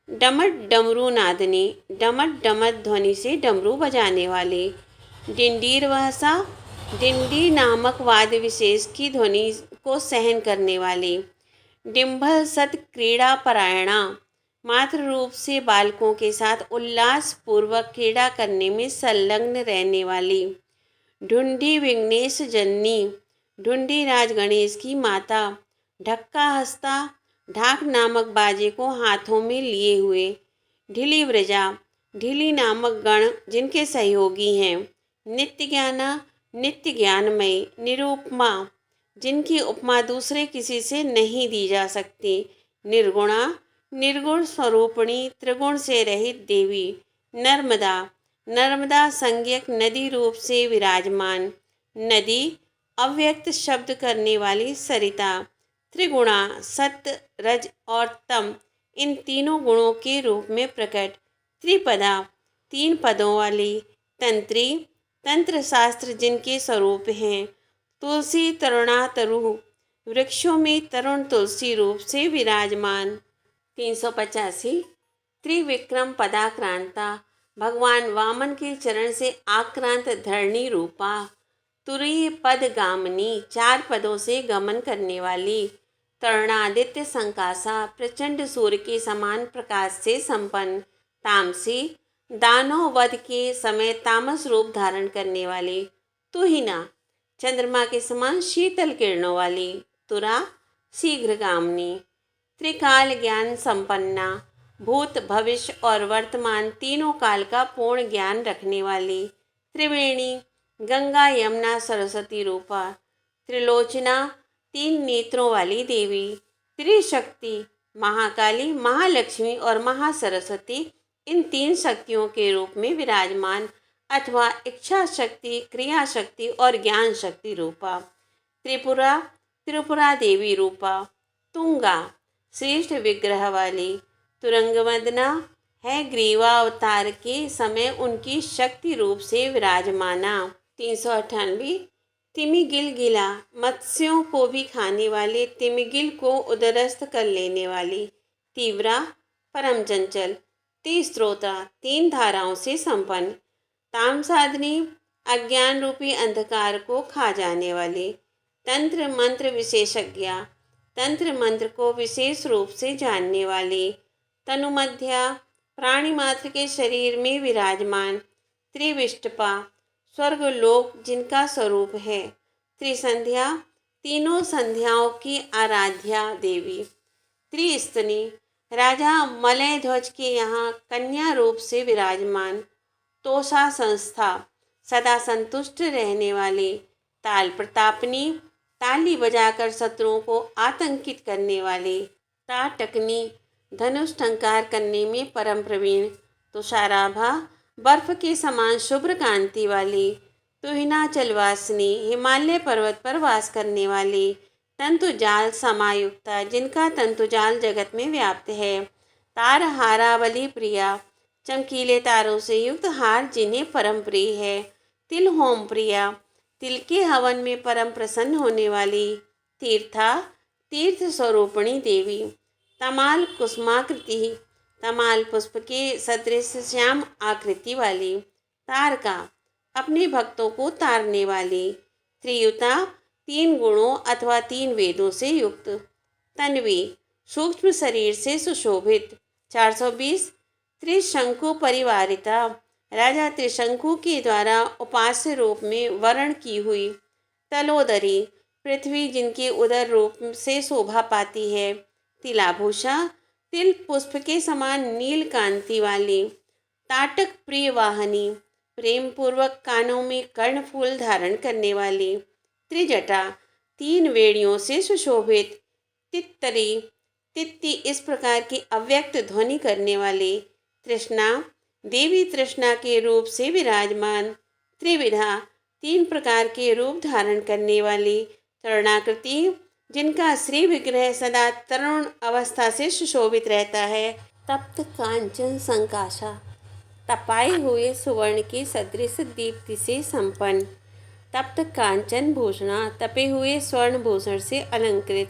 डमट डमरू नादनी, डमट डमट ध्वनि से डमरू बजाने वाली, डिंडीर वहसा, डिंडी नामक वाद्य विशेष की ध्वनि को सहन करने वाली, डिम्भल सत क्रीड़ा परायणा, मात्र रूप से बालकों के साथ उल्लास पूर्वक क्रीड़ा करने में संलग्न रहने वाली, ढूंढी विघ्नेश जननी, ढूंढी राज गणेश की माता, ढक्का हस्ता, ढाक नामक बाजे को हाथों में लिए हुए, ढिली व्रजा, ढिली नामक गण जिनके सहयोगी हैं, नित्य ज्ञाना, नित्य ज्ञानमयी, निरूपमा, जिनकी उपमा दूसरे किसी से नहीं दी जा सकती, निर्गुणा, निर्गुण स्वरूपिणी, त्रिगुण से रहित देवी, नर्मदा, नर्मदा संज्ञक नदी रूप से विराजमान, नदी, अव्यक्त शब्द करने वाली सरिता, त्रिगुणा, सत्य, रज और तम, इन तीनों गुणों के रूप में प्रकट, त्रिपदा, तीन पदों वाली, तंत्री, तंत्र शास्त्र जिनके स्वरूप हैं, तुलसी तरुणा तरु, वृक्षों में तरुण तुलसी रूप से विराजमान, 385 त्रिविक्रम पदाक्रांता, भगवान वामन के चरण से आक्रांत धरणी रूपा, तुरीय पद गामनी, 4 पदों से गमन करने वाली, तरुणादित्य संकासा, प्रचंड सूर्य के समान प्रकाश से संपन्न, तामसी, दानव वध के समय तामस रूप धारण करने वाली, तुहिना, चंद्रमा के समान शीतल किरणों वाली, तुरा, शीघ्रगामिनी, त्रिकाल ज्ञान संपन्ना, भूत भविष्य और वर्तमान तीनों काल का पूर्ण ज्ञान रखने वाली, त्रिवेणी, गंगा यमुना सरस्वती रूपा, त्रिलोचना, 3 नेत्रों वाली देवी, त्रिशक्ति, महाकाली, महालक्ष्मी और महासरस्वती, इन 3 शक्तियों के रूप में विराजमान अथवा इच्छा शक्ति, क्रिया शक्ति और ज्ञान शक्ति रूपा, त्रिपुरा, त्रिपुरा देवी रूपा, तुंगा, श्रेष्ठ विग्रह वाली, तुरंगमदना है ग्रीवा अवतार के समय उनकी शक्ति रूप से विराजमाना, 398 तिमिगिल गिला, मत्स्यों को भी खाने वाले तिमिगिल को उदरस्थ कर लेने वाली, तीव्रा, परम चंचल, तीस्त्रोता, 3 धाराओं से संपन्न, तामसाधनी, अज्ञान रूपी अंधकार को खा जाने वाली, तंत्र मंत्र विशेषज्ञा, तंत्र मंत्र को विशेष रूप से जानने वाली, तनुमध्या, प्राणी मात्र के शरीर में विराजमान, त्रिविष्टपा, स्वर्ग लोक जिनका स्वरूप है, त्रिसंध्या, तीनों संध्याओं की आराध्या देवी, त्रिस्तनी, राजा मलय ध्वज के यहाँ कन्या रूप से विराजमान, तोषा संस्था, सदा संतुष्ट रहने वाली, ताल प्रतापनी, ताली बजाकर शत्रुओं को आतंकित करने वाली, ताटकनी, धनुष टंकार करने में परम प्रवीण, तुषाराभा, बर्फ के समान शुभ्र कांति वाली, तुहिनाचल वासिनी, हिमालय पर्वत पर वास करने वाली, तंतुजाल समायुक्ता, जिनका तंतुजाल जगत में व्याप्त है, तार हारावली प्रिया, चमकीले तारों से युक्त हार जिन्हें परम प्रिय है, तिल होम प्रिया, तिल के हवन में परम प्रसन्न होने वाली, तीर्था, तीर्थ स्वरूपिणी देवी, तमाल कुसुमाकृति, तमाल पुष्प के सदृश श्याम आकृति वाली, तारका, अपने भक्तों को तारने वाली, त्रियुता, 3 गुणों अथवा 3 वेदों से युक्त, तन्वी, सूक्ष्म शरीर से सुशोभित। 420 त्रिशंकु परिवारिता, राजा त्रिशंकु के द्वारा उपास्य रूप में वर्ण की हुई। तलोदरी, पृथ्वी जिनके उदर रूप से शोभा पाती है। तिलाभूषा, तिल पुष्प के समान नील कांति वाली। ताटक प्रिय वाहनी, प्रेम पूर्वक कानों में कर्णफूल धारण करने वाली। त्रिजटा, तीन वेणियों से सुशोभित। तित्तरी, तित्ती इस प्रकार की अव्यक्त ध्वनि करने वाली। तृष्णा, देवी तृष्णा के रूप से विराजमान। त्रिविधा, तीन प्रकार के रूप धारण करने वाली। तरुणाकृति, जिनका श्री विग्रह सदा तरुण अवस्था से सुशोभित रहता है। तप्त कांचन संकाशा, तपाए हुए सुवर्ण के सदृश दीप्ति से संपन्न। तप्त कांचन भूषणा, तपे हुए स्वर्ण भूषण से अलंकृत।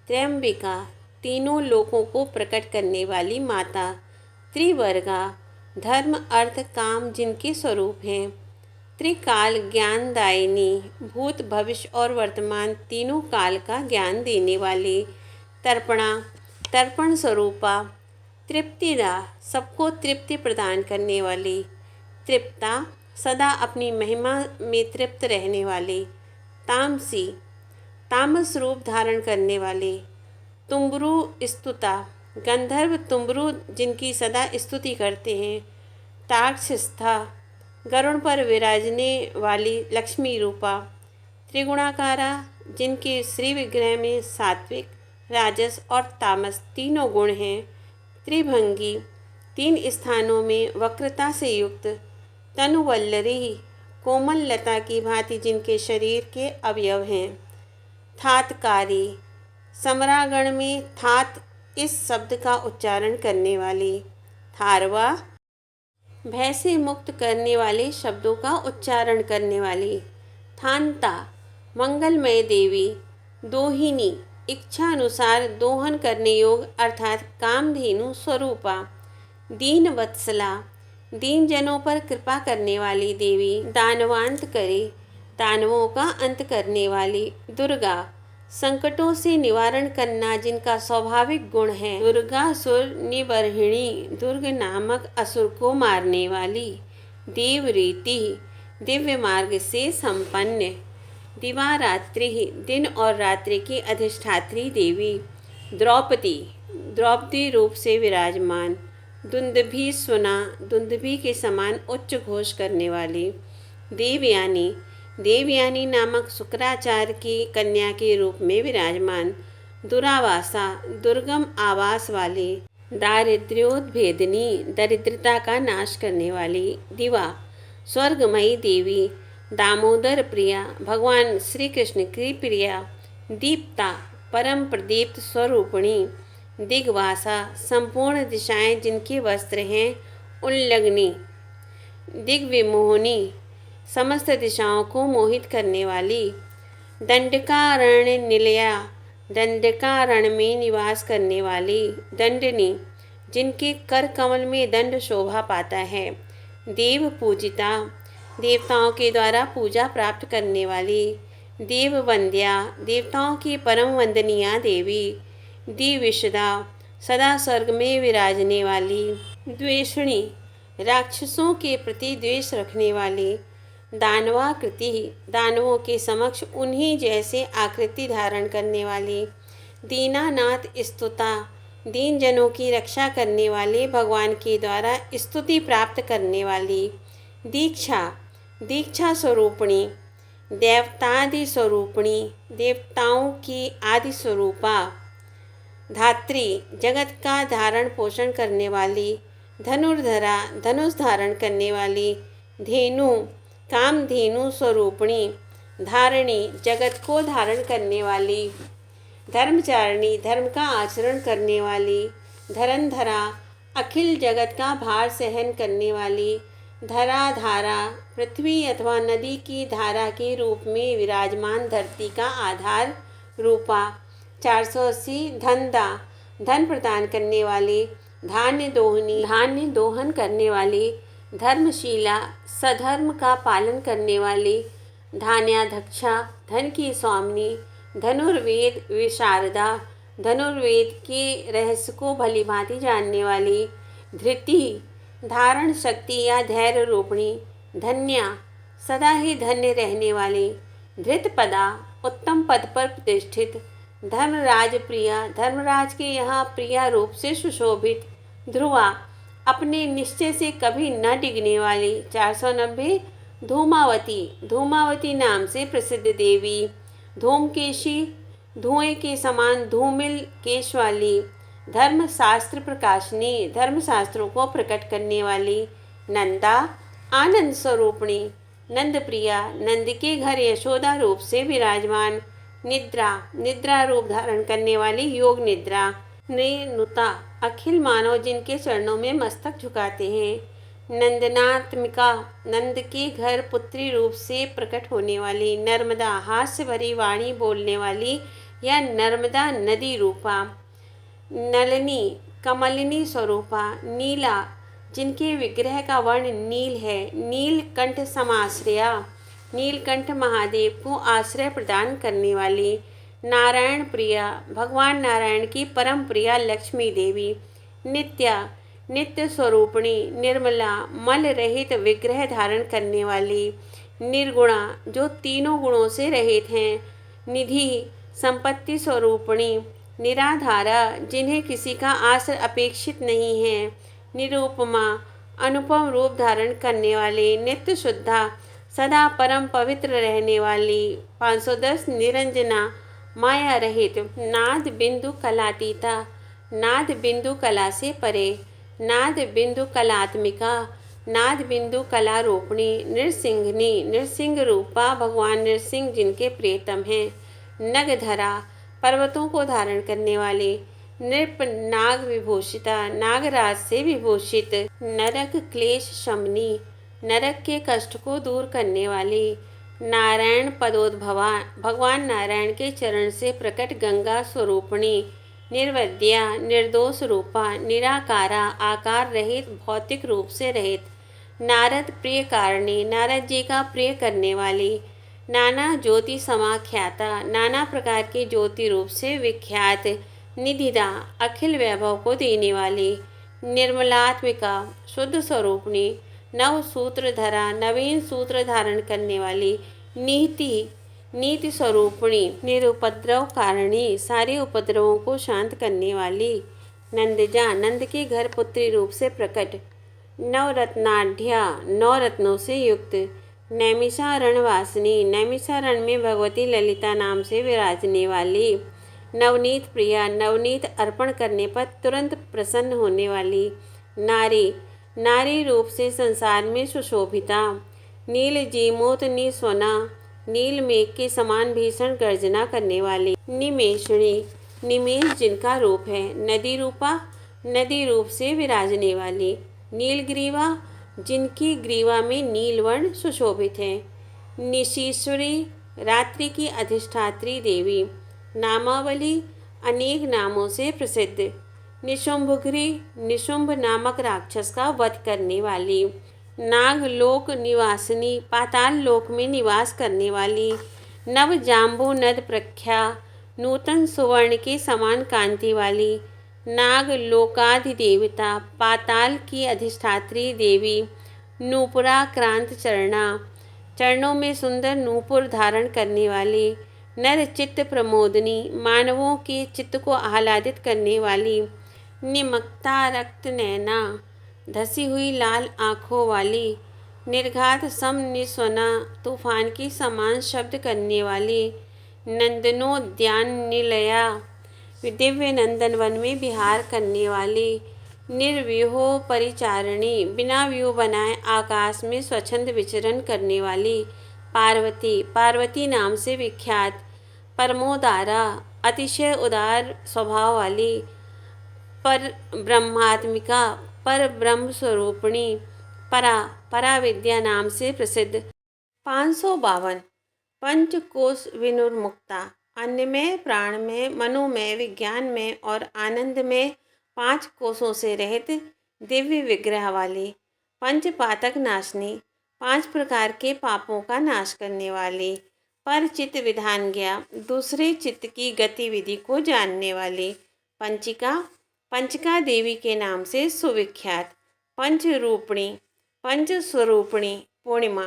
त्र्यंबिका, तीनों लोकों को प्रकट करने वाली माता। त्रिवर्गा, धर्म अर्थ काम जिनके स्वरूप हैं। त्रिकाल ज्ञानदायिनी, भूत भविष्य और वर्तमान तीनों काल का ज्ञान देने वाली। तर्पणा, तर्पण स्वरूपा। तृप्तिदा, सबको तृप्ति प्रदान करने वाली। तृप्ता, सदा अपनी महिमा में तृप्त रहने वाली। तामसी, तामस रूप धारण करने वाली। तुम्बरु स्तुता, गंधर्व तुम्बरु जिनकी सदा स्तुति करते हैं। ताक्षस्था, गरुड़ पर विराजने वाली लक्ष्मी रूपा। त्रिगुणाकारा, जिनके श्री विग्रह में सात्विक, राजस और तामस तीनों गुण हैं। त्रिभंगी, तीन स्थानों में वक्रता से युक्त। तनुवल्लरी, कोमल लता की भांति जिनके शरीर के अवयव हैं। थातकारी, समरागण में थात इस शब्द का उच्चारण करने वाली। थारवा, भय से मुक्त करने वाले शब्दों का उच्चारण करने वाली। थानता, मंगलमय देवी। दोहिनी, इच्छा अनुसार दोहन करने योग अर्थात कामधेनु स्वरूपा। दीन वत्सला, दीन जनों पर कृपा करने वाली देवी। दानवांत करे, दानवों का अंत करने वाली। दुर्गा, संकटों से निवारण करना जिनका स्वाभाविक गुण है। दुर्गासुर निबर्हिणी, दुर्ग नामक असुर को मारने वाली। देवरीति, दिव्य मार्ग से संपन्न। दिवारात्रि, दिन और रात्रि की अधिष्ठात्री देवी। द्रौपदी, द्रौपदी रूप से विराजमान। दुंदुभी सुना, दुंदुभी के समान उच्च घोष करने वाली। देवयानी, देवयानी नामक शुक्राचार्य की कन्या के रूप में विराजमान। दुरावासा, दुर्गम आवास वाली। दारिद्र्योद्भेदिनी, दरिद्रता का नाश करने वाली। दिवा, स्वर्गमयी देवी। दामोदर प्रिया, भगवान श्री कृष्ण की प्रिया। दीप्ता, परम प्रदीप्त स्वरूपिणी। दिग्वासा, संपूर्ण दिशाएं जिनके वस्त्र हैं। उल्लग्नि, दिग्विमोहिनी, समस्त दिशाओं को मोहित करने वाली। दंडकारण्य निलया, दंडकारण्य में निवास करने वाली। दंडनी, जिनके कर कमल में दंड शोभा पाता है। देव पूजिता, देवताओं के द्वारा पूजा प्राप्त करने वाली। देववंद्या, देवताओं की परम वंदनीया देवी। दिविषदा, सदा स्वर्ग में विराजने वाली। द्वेषणी, राक्षसों के प्रति द्वेष रखने वाली। दानवाकृति, दानवों के समक्ष उन्हीं जैसे आकृति धारण करने वाली। दीनानाथ स्तुता, दीन जनों की रक्षा करने वाले, भगवान के द्वारा स्तुति प्राप्त करने वाली। दीक्षा, दीक्षा स्वरूपिणी। देवतादि स्वरूपिणी, देवताओं की आदि स्वरूपा। धात्री, जगत का धारण पोषण करने वाली। धनुर्धरा, धनुष धारण करने वाली। धेनु, कामधेनु स्वरूपिणी। धारिणी, जगत को धारण करने वाली। धर्मचारिणी, धर्म का आचरण करने वाली। धरंधरा, अखिल जगत का भार सहन करने वाली। धराधारा, पृथ्वी अथवा नदी की धारा के रूप में विराजमान धरती का आधार रूपा। 480 धनदा, धन प्रदान करने वाली। धान्य दोहनी, धान्य दोहन करने वाली। धर्मशीला, सधर्म का पालन करने वाली। धान्याध्यक्षा, धन की स्वामिनी। धनुर्वेद विशारदा, धनुर्वेद के रहस्य को भली भांति जानने वाली, धृति धारण शक्ति या धैर्य रूपिणी, धन्या सदा ही धन्य रहने वाली, धृतपदा उत्तम पद पर प्रतिष्ठित, धर्मराज प्रिया धर्मराज के यहाँ प्रिया रूप से सुशोभित, ध्रुवा अपने निश्चय से कभी न डिगने वाली, 490 धूमावती धूमावती नाम से प्रसिद्ध देवी, धूमकेशी धुएं के समान धूमिल केश वाली, धर्मशास्त्र प्रकाशनी धर्मशास्त्रों को प्रकट करने वाली, नंदा आनंद स्वरूपिणी, नंद प्रिया नंद के घर यशोदा रूप से विराजमान, निद्रा निद्रा रूप धारण करने वाली योग निद्रा, रेणुता अखिल मानव जिनके चरणों में मस्तक झुकाते हैं, नंदनात्मिका नंद के घर पुत्री रूप से प्रकट होने वाली, नर्मदा हास्य भरी वाणी बोलने वाली या नर्मदा नदी रूपा, नलिनी कमलिनी स्वरूपा, नीला जिनके विग्रह का वर्ण नील है, नीलकंठ समाश्रया नीलकंठ महादेव को आश्रय प्रदान करने वाली, नारायण प्रिया भगवान नारायण की परम प्रिया लक्ष्मी देवी, नित्या नित्य स्वरूपिणी निर्मला मल रहित विग्रह धारण करने वाली, निर्गुणा जो तीनों गुणों से रहित हैं, निधि संपत्ति स्वरूपिणी, निराधारा जिन्हें किसी का आश्रय अपेक्षित नहीं है, निरूपमा अनुपम रूप धारण करने वाले, नित्य शुद्धा सदा परम पवित्र रहने वाली, 510 निरंजना माया रहित, नाद बिंदु कलातीता नाद बिंदु कला से परे, नाद बिंदु कलात्मिका नाद बिंदु कला रोपणी, नृसिंहनी नृसिंह रूपा भगवान नृसिंह जिनके प्रियतम हैं, नगधरा पर्वतों को धारण करने वाले, नृप नाग विभूषिता नागराज से विभूषित, नरक क्लेश शमनी नरक के कष्ट को दूर करने वाली, नारायण पदोद्भवा भगवान नारायण के चरण से प्रकट गंगा स्वरूपिणी, निर्वद्या निर्दोष रूपा निराकारा आकार रहित भौतिक रूप से रहित, नारद प्रिय कारिणी नारद जी का प्रिय करने वाली, नाना ज्योति समाख्याता नाना प्रकार के ज्योति रूप से विख्यात, निधिदा अखिल वैभव को देने वाली, निर्मलात्मिका शुद्ध स्वरूपिणी, नव सूत्रधरा नवीन सूत्र धारण करने वाली, नीति नीति स्वरूपिणी निरुपद्रव कारिणी सारे उपद्रवों को शांत करने वाली, नंदजा नंद के घर पुत्री रूप से प्रकट, नवरत्नाढ्या 9 रत्नों से युक्त, नैमिषारण्यवासिनी नैमिषारण्य में भगवती ललिता नाम से विराजने वाली, नवनीत प्रिया नवनीत अर्पण करने पर तुरंत प्रसन्न होने वाली, नारी नारी रूप से संसार में सुशोभिता, नील जीमूत निस्वना नील मेघ के समान भीषण गर्जना करने वाली, निमेषणी निमेष जिनका रूप है, नदी रूपा नदी रूप से विराजने वाली, नीलग्रीवा जिनकी ग्रीवा में नीलवर्ण सुशोभित है, निशीश्वरी रात्रि की अधिष्ठात्री देवी, नामावली अनेक नामों से प्रसिद्ध, निशुंभघ्री निशुंभ नामक राक्षस का वध करने वाली, नागलोक निवासिनी पाताल लोक में निवास करने वाली, नव जाम्बू नद प्रख्या नूतन सुवर्ण के समान कांति वाली, नागलोकाधिदेवता पाताल की अधिष्ठात्री देवी, नूपुरा क्रांत चरणा चरणों में सुंदर नूपुर धारण करने वाली, नर चित्त प्रमोदनी मानवों के चित्त को आह्लादित करने वाली, निमकता रक्त नैना धसी हुई लाल आँखों वाली, निर्घात सम निस्वना तूफान की समान शब्द करने वाली, नंदनोद्यान निलया दिव्य नंदन वन में विहार करने वाली, निर्व्यूहो परिचारिणी बिना व्यूह बनाए आकाश में स्वच्छंद विचरण करने वाली, पार्वती पार्वती नाम से विख्यात, परमोदारा अतिशय उदार स्वभाव वाली, पर ब्रह्मात्मिका पर ब्रह्म स्वरूपिणी, परा विद्या नाम से प्रसिद्ध, 552 पंचकोश विनुर्मुक्ता अन्न में प्राण में मनो में विज्ञान में और आनंद में 5 कोशों से रहित दिव्य विग्रह वाली, पंचपातक नाशनी 5 प्रकार के पापों का नाश करने वाली, पर चित्त विधान ज्ञा, दूसरे चित्त की गतिविधि को जानने वाली। पंचिका, पंचिका देवी के नाम से सुविख्यात। पंचरूपिणी, पंच स्वरूपिणी। पूर्णिमा,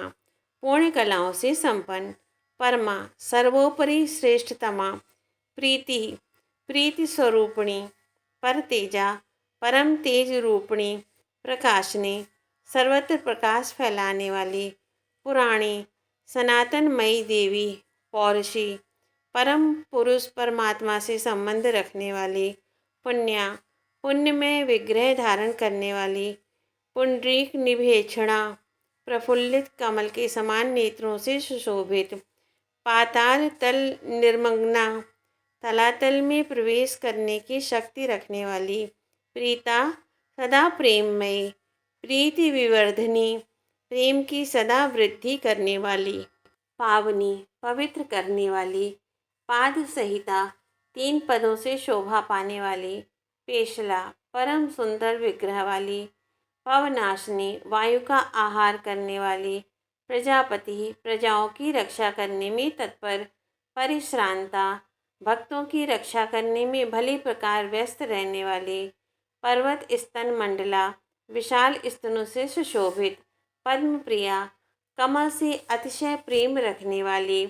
पूर्ण कलाओं से संपन्न। परमा, सर्वोपरि श्रेष्ठतमा। प्रीति, प्रीति स्वरूपिणी। परतेजा, परम तेज रूपिणी। प्रकाशनी, सर्वत्र प्रकाश फैलाने वाली। पुराणी, सनातनमयी देवी। पौरुषी, परम पुरुष परमात्मा से संबंध रखने वाली। पुण्या, पुण्य में विग्रह धारण करने वाली। पुंडरीक निभेक्षणा, प्रफुल्लित कमल के समान नेत्रों से सुशोभित। पाताल तल निर्मग्ना, तलातल में प्रवेश करने की शक्ति रखने वाली। प्रीता, सदा प्रेममयी। प्रीति विवर्धनी, प्रेम की सदा वृद्धि करने वाली। पावनी, पवित्र करने वाली। पाद संहिता, 3 पदों से शोभा पाने वाली। पेशला, परम सुंदर विग्रह वाली। पवनाशिनी, वायु का आहार करने वाली। प्रजापति, प्रजाओं की रक्षा करने में तत्पर। परिश्रांता, भक्तों की रक्षा करने में भली प्रकार व्यस्त रहने वाली। पर्वत स्तन मंडला, विशाल स्तनों से सुशोभित। पद्म प्रिया, कमल से अतिशय प्रेम रखने वाली।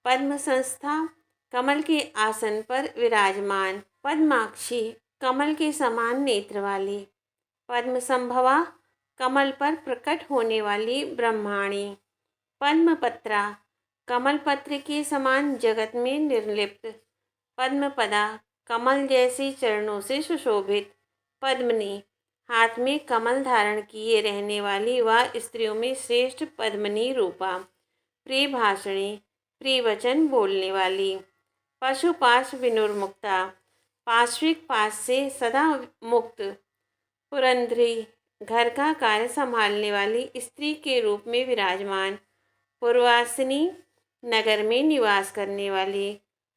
पद्म संस्था, कमल के आसन पर विराजमान। पद्माक्षी, कमल के समान नेत्र वाली। पद्म संभवा, कमल पर प्रकट होने वाली ब्रह्माणी। पद्मपत्रा, कमल पत्र के समान जगत में निर्लिप्त। पद्मपदा, कमल जैसे चरणों से सुशोभित। पद्मिनी, हाथ में कमल धारण किए रहने वाली व स्त्रियों में श्रेष्ठ पद्मिनी रूपा। प्रियभाषिणी, प्रिय वचन बोलने वाली। पशुपाश विनुर्मुक्ता, पाश्विक पाश से सदा मुक्त। पुरंधरी, घर का कार्य संभालने वाली स्त्री के रूप में विराजमान। पूर्वासिनी, नगर में निवास करने वाली।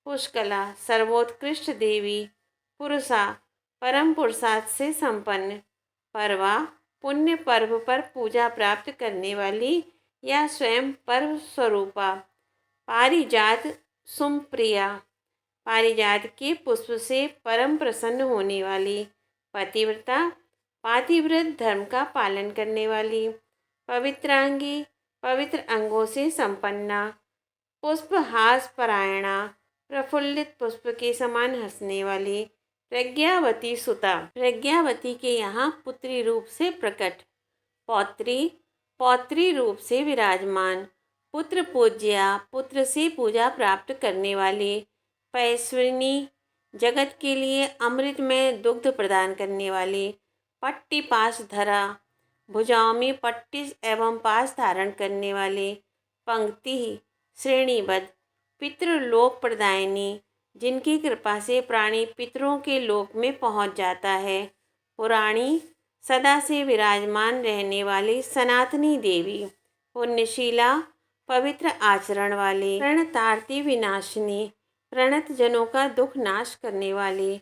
पुष्कला, सर्वोत्कृष्ट देवी। पुरुषा, परम पुरुषार्थ से संपन्न। पर्वा, पुण्य पर्व पर पूजा प्राप्त करने वाली या स्वयं पर्व स्वरूपा। पारिजात, सुमप्रिया, पारिजात के पुष्प से परम प्रसन्न होने वाली। पतिव्रता, पातिव्रत धर्म का पालन करने वाली। पवित्रांगी, पवित्र अंगों से संपन्ना। पुष्पहास परायणा, प्रफुल्लित पुष्प के समान हंसने वाली। प्रज्ञावती सुता, प्रज्ञावती के यहाँ पुत्री रूप से प्रकट। पौत्री, पौत्री रूप से विराजमान। पुत्र पूज्या, पुत्र से पूजा प्राप्त करने वाली। पैस्विनी, जगत के लिए अमृत में दुग्ध प्रदान करने वाली। पट्टी पास धरा, भुजाओं में पट्टी एवं पास धारण करने वाले। पंक्ति, श्रेणीबद्ध, पितृलोक प्रदायिनी, जिनकी कृपा से प्राणी पितरों के लोक में पहुंच जाता है। पुराणी, सदा से विराजमान रहने वाली सनातनी देवी। पुण्यशीला, पवित्र आचरण वाली। प्रणतार्ति विनाशिनी, प्रणत जनों का दुख नाश करने वाली।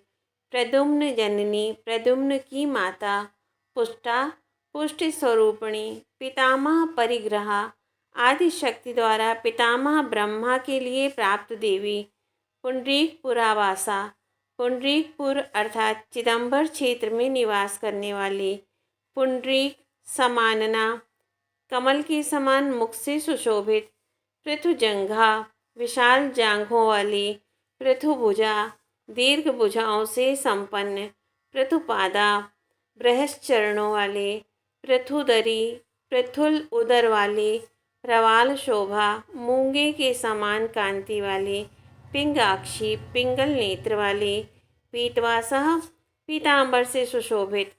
प्रद्युम्न जननी, प्रद्युम्न की माता। पुष्टा, पुष्टि स्वरूपिणी। पितामह परिग्रहा, आदि शक्ति द्वारा पितामह ब्रह्मा के लिए प्राप्त देवी। पुंडरीकपुरावासा, पुंडरीकपुर अर्थात चिदंबर क्षेत्र में निवास करने वाली। पुंडरीक समानना, कमल के समान मुख से सुशोभित। पृथुजंघा, विशाल जांघों वाली। पृथुभुजा, दीर्घ भुजाओं से संपन्न। पृथुपादा, बृहस्पति चरणों वाले। पृथुदरी, पृथुल उदर वाली। प्रवाल शोभा, मूंगे के समान कांति वाली। पिंगाक्षी, पिंगल नेत्र वाली। पीतवासः, पीतांबर से सुशोभित।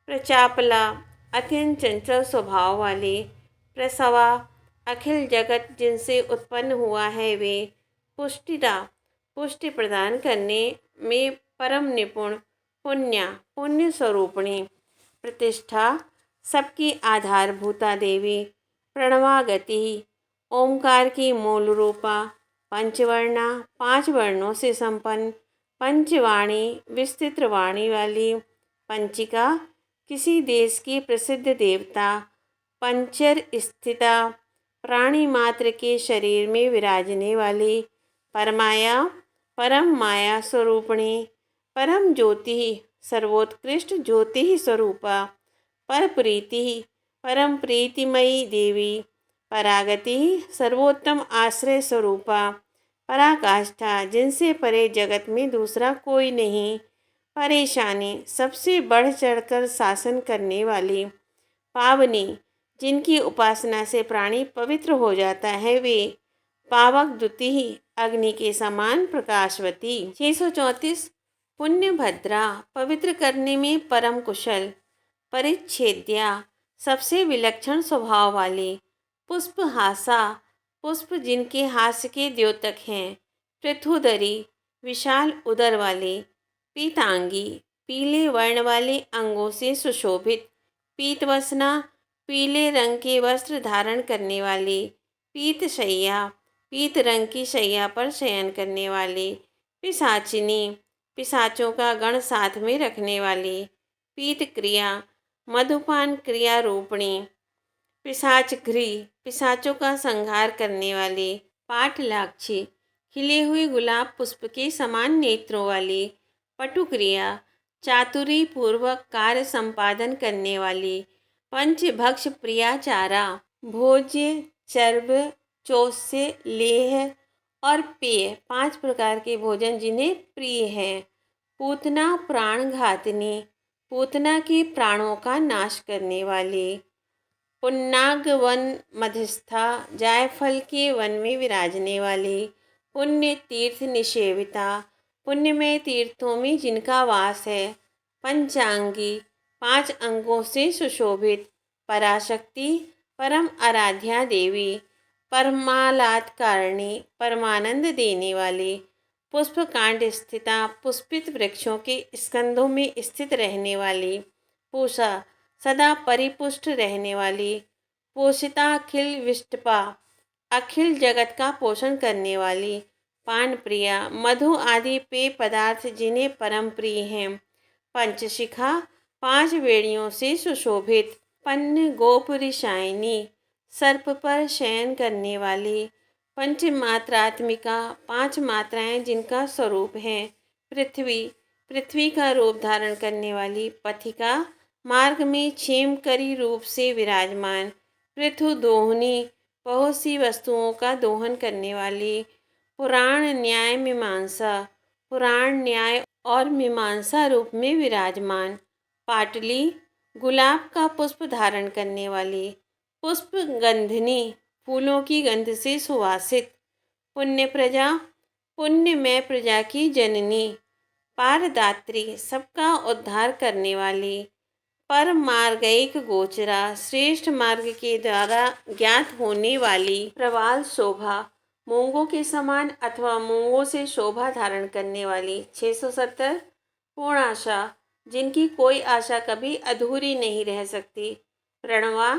प्रचापला, अत्यंत चंचल स्वभाव वाली। प्रसवा, अखिल जगत जिनसे उत्पन्न हुआ है वे। पुष्टिदा, पुष्टि प्रदान करने में परम निपुण। पुण्या, पुण्य स्वरूपिणी। प्रतिष्ठा, सबकी आधारभूता देवी। प्रणवागति, ओंकार की मूल रूपा। पंचवर्णा, 5 वर्णों से संपन्न। पंचवाणी, विस्तृत वाणी वाली। पंचिका, किसी देश की प्रसिद्ध देवता। पंचर स्थिता, प्राणी मात्र के शरीर में विराजने वाली परमाया, परम माया स्वरूपिणी, परम ज्योति, सर्वोत्कृष्ट ज्योति स्वरूपा, पर प्रीति, परम प्रीतिमयी देवी, परागति, सर्वोत्तम आश्रय स्वरूपा, पराकाष्ठा, जिनसे परे जगत में दूसरा कोई नहीं, परेशानी, सबसे बढ़ चढ़कर शासन करने वाली, पावनी, जिनकी उपासना से प्राणी पवित्र हो जाता है, वे पावक द्युति, अग्नि के समान प्रकाशवती। 634 पुण्य भद्रा, पवित्र करने में परम कुशल, परिच्छेद्या, सबसे विलक्षण स्वभाव वाली, पुष्पहासा, पुष्प जिनके हास्य के द्योतक हैं, पृथुदरी, विशाल उदर वाली, पीतांगी, पीले वर्ण वाले अंगों से सुशोभित, पीतवसना, पीले रंग के वस्त्र धारण करने वाली, पीतशैया, पीत रंग की शैया पर शयन करने वाली, पिशाचिनी, पिशाचों का गण साथ में रखने वाली, पीत क्रिया, मधुपान क्रिया रूपणी, पिशाच घ्री, पिशाचों का संहार करने वाली, पाटलाक्षी, खिले हुए गुलाब पुष्प के समान नेत्रों वाली, पटुक्रिया, चातुरी पूर्वक कार्य संपादन करने वाली, पंचभक्ष प्रियाचारा, भोज्य, चर्ब, चौस्य, लेह और पेय, 5 प्रकार के भोजन जिन्हें प्रिय है, पूतना प्राण घातनी, पूतना के प्राणों का नाश करने वाली, पुन्नाग वन मध्यस्था, जायफल के वन में विराजने वाली, पुण्य तीर्थ निषेविता, पुण्यमय तीर्थों में जिनका वास है, पंचांगी, 5 अंगों से सुशोभित, पराशक्ति, परम आराध्या देवी, परमालात्कारणी, परमानंद देने वाली, पुष्पकांड स्थिता, पुष्पित वृक्षों के स्कंधों में स्थित रहने वाली, पूषा, सदा परिपुष्ट रहने वाली, पोषिता, अखिल विष्टपा, अखिल जगत का पोषण करने वाली, पान प्रिया, मधु आदि पेय पदार्थ जिन्हें परम प्रिय हैं, पंचशिखा, 5 वेणियों से सुशोभित, पन्न गोपुरिशायनी, सर्प पर शयन करने वाली, पंचमात्रात्मिका, 5 मात्राएं जिनका स्वरूप है, पृथ्वी, पृथ्वी का रूप धारण करने वाली, पथिका, मार्ग में क्षेमकरी रूप से विराजमान, पृथु दोहनी, बहुत सी वस्तुओं का दोहन करने वाली, पुराण न्याय मीमांसा, पुराण न्याय और मीमांसा रूप में विराजमान, पाटली, गुलाब का पुष्प धारण करने वाली, पुष्प गंधनी, फूलों की गंध से सुवासित, पुण्य प्रजा, पुण्यमय प्रजा की जननी, पारदात्री, सबका उद्धार करने वाली, पर मार्गैक गोचरा, श्रेष्ठ मार्ग के द्वारा ज्ञात होने वाली, प्रवाल शोभा, मूंगों के समान अथवा मूंगों से शोभा धारण करने वाली, 670 पूर्णाशा, जिनकी कोई आशा कभी अधूरी नहीं रह सकती, प्रणवा,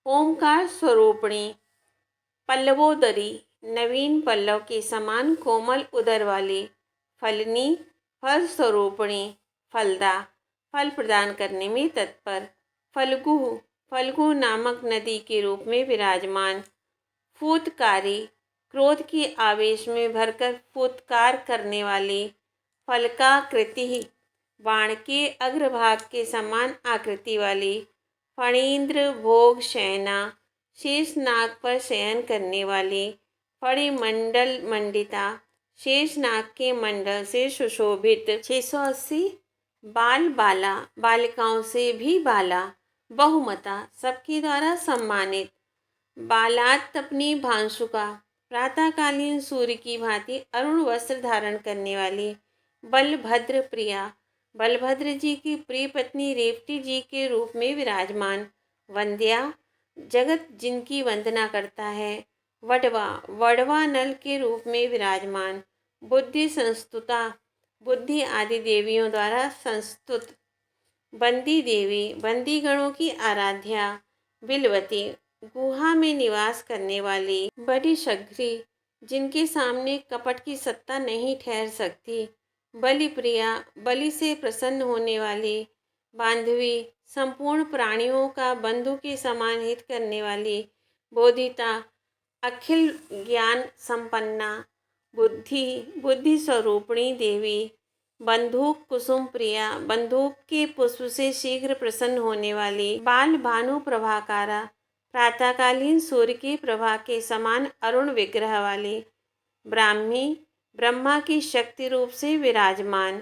ओमकार स्वरूपिणी, पल्लवोदरी, नवीन पल्लव के समान कोमल उदर वाली, फलनी, फल स्वरूपिणी, फलदा, फल प्रदान करने में तत्पर, फल्गु, फल्गु नामक नदी के रूप में विराजमान, फूतकारी, क्रोध के आवेश में भरकर फूतकार करने वाली, फलकाकृति, बाण के अग्रभाग के समान आकृति वाली, फणींद्र भोग शयना, शेष नाग पर शयन करने वाली, फणिमंडल मंडिता, शेष नाग के मंडल से सुशोभित, 680 बाल बाला, बालिकाओं से भी बाला, बहुमता, सबके द्वारा सम्मानित, बालात अपनी भांसुका, प्रातःकालीन सूर्य की भांति अरुण वस्त्र धारण करने वाली, बलभद्र प्रिया, बलभद्र जी की प्रिय पत्नी रेवती जी के रूप में विराजमान, वंद्या, जगत जिनकी वंदना करता है, वडवा, वडवा नल के रूप में विराजमान, बुद्धि संस्तुता, बुद्धि आदि देवियों द्वारा संस्तुत, बंदी देवी, बंदी गणों की आराध्या, बिलवती, गुहा में निवास करने वाली, बड़ी शघ्री, जिनके सामने कपट की सत्ता नहीं ठहर सकती, बलि प्रिया, बलि से प्रसन्न होने वाली, बांधवी, संपूर्ण प्राणियों का बंधु के समान हित करने वाली, बोधिता, अखिल ज्ञान संपन्ना, बुद्धि स्वरूपिणी देवी, बंदूक कुसुम प्रिया, बंदूक के पुष्प से शीघ्र प्रसन्न होने वाली, बाल भानु प्रभाकारा, प्रातःकालीन सूर्य की प्रभा के समान अरुण विग्रह वाली, ब्राह्मी, ब्रह्मा की शक्ति रूप से विराजमान,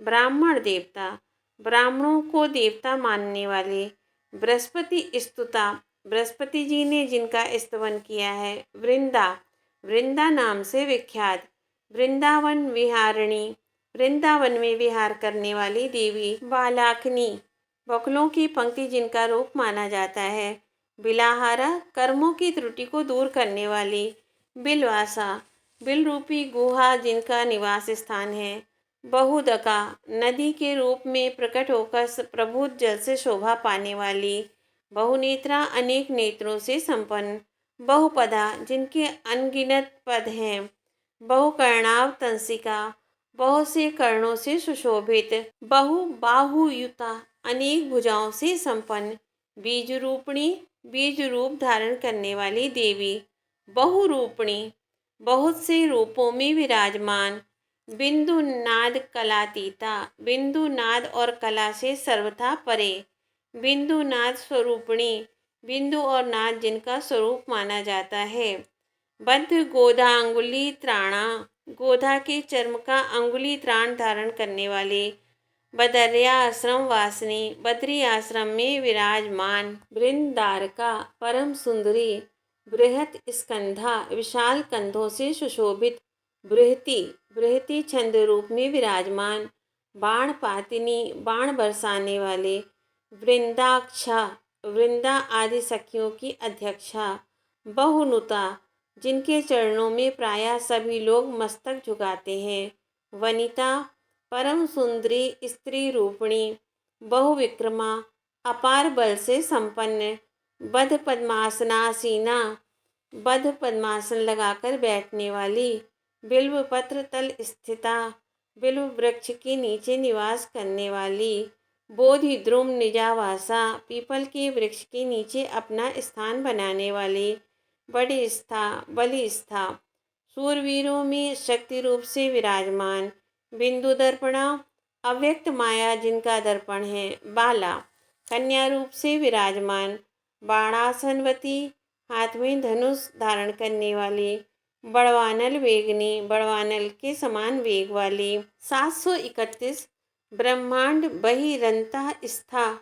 ब्राह्मण देवता, ब्राह्मणों को देवता मानने वाले, बृहस्पति स्तुता, बृहस्पति जी ने जिनका स्तवन किया है, वृंदा नाम से विख्यात, वृंदावन विहारिणी, वृंदावन में विहार करने वाली देवी, बालाखनी, बकुलों की पंक्ति जिनका रूप माना जाता है, बिलाहारा, कर्मों की त्रुटि को दूर करने वाली, बिलवासा, बिल रूपी गुहा जिनका निवास स्थान है, बहुदका, नदी के रूप में प्रकट होकर प्रभुत जल से शोभा पाने वाली, बहुनेत्रा, अनेक नेत्रों से संपन्न, बहुपदा, जिनके अनगिनत पद हैं, बहुकर्णाव तंसिका, बहुत से कर्णों से सुशोभित, बहुबाहुयुता, अनेक भुजाओं से संपन्न, बीज रूपणी, बीज रूप धारण करने वाली देवी, बहुरूपणी, बहुत से रूपों में विराजमान, बिंदु नाद कलातीता, बिंदु नाद और कला से सर्वथा परे, बिंदु नाद स्वरूपिणी, बिंदु और नाद जिनका स्वरूप माना जाता है, बद्ध गोधा अंगुली त्राणा, गोधा के चर्म का अंगुली त्राण धारण करने वाले, बदरिया आश्रम वासिनी, बद्री आश्रम में विराजमान, वृंदारका, परम सुंदरी, बृहत स्कंधा, विशाल कंधों से सुशोभित, बृहति, बृहति छंद रूप में विराजमान, बाण पातिनी, बाण बरसाने वाले, वृंदाक्षा, वृंदा आदि सखियों की अध्यक्षा, बहुनुता, जिनके चरणों में प्रायः सभी लोग मस्तक झुकाते हैं, वनिता, परम सुंदरी स्त्री रूपिणी, बहुविक्रमा, अपार बल से संपन्न, बद्ध पद्मासनासीना, बद्ध पद्मासन लगाकर बैठने वाली, बिल्व पत्र तल स्थिता, बिल्व वृक्ष के नीचे निवास करने वाली, बोधि द्रुम निजावासा, पीपल के वृक्ष के नीचे अपना स्थान बनाने वाली, बलिस्था, सूरवीरों में शक्ति रूप से विराजमान, बिंदु दर्पणा, अव्यक्त माया जिनका दर्पण है, बाला, कन्या रूप से विराजमान, बाणासनवती, हाथ में धनुष धारण करने वाली, बड़वानल वेगनी, बड़वानल के समान वेग वाली, 731, ब्रह्मांड बहिरंतः स्था,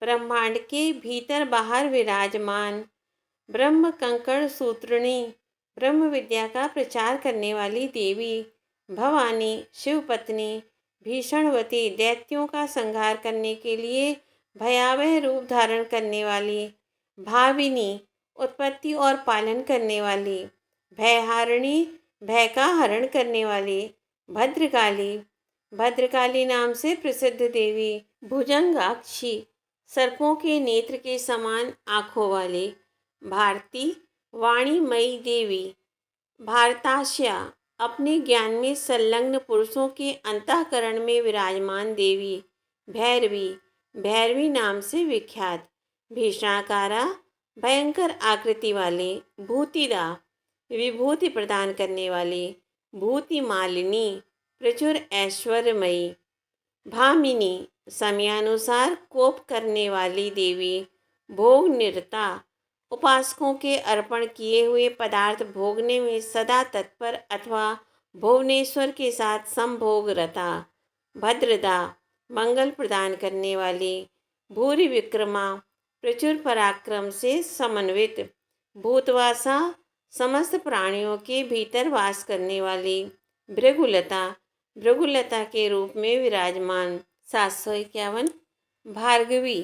ब्रह्मांड के भीतर बाहर विराजमान, ब्रह्म कंकण सूत्रिणी, ब्रह्म विद्या का प्रचार करने वाली देवी, भवानी, शिवपत्नी, भीषणवती, दैत्यों का संहार करने के लिए भयावह रूप धारण करने वाली, भाविनी, उत्पत्ति और पालन करने वाली, भयहारिणी, भय का हरण करने वाली, भद्रकाली, भद्रकाली नाम से प्रसिद्ध देवी, भुजंगाक्षी, सर्पों के नेत्र के समान आँखों वाली, भारती, वाणीमयी देवी, भारताश्या, अपने ज्ञान में संलग्न पुरुषों के अंतःकरण में विराजमान देवी, भैरवी, भैरवी नाम से विख्यात, भीषणाकारा, भयंकर आकृति वाली, भूतिदा, विभूति प्रदान करने वाली, भूति मालिनी, प्रचुर ऐश्वर्यमयी, भामिनी, समयानुसार कोप करने वाली देवी, भोग निरता, उपासकों के अर्पण किए हुए पदार्थ भोगने में सदा तत्पर अथवा भुवनेश्वर के साथ संभोग रता, भद्रदा, मंगल प्रदान करने वाली, भूरि विक्रमा, प्रचुर पराक्रम से समन्वित, भूतवासा, समस्त प्राणियों के भीतर वास करने वाली, भृगुलता, भृगुलता के रूप में विराजमान, 751, भार्गवी,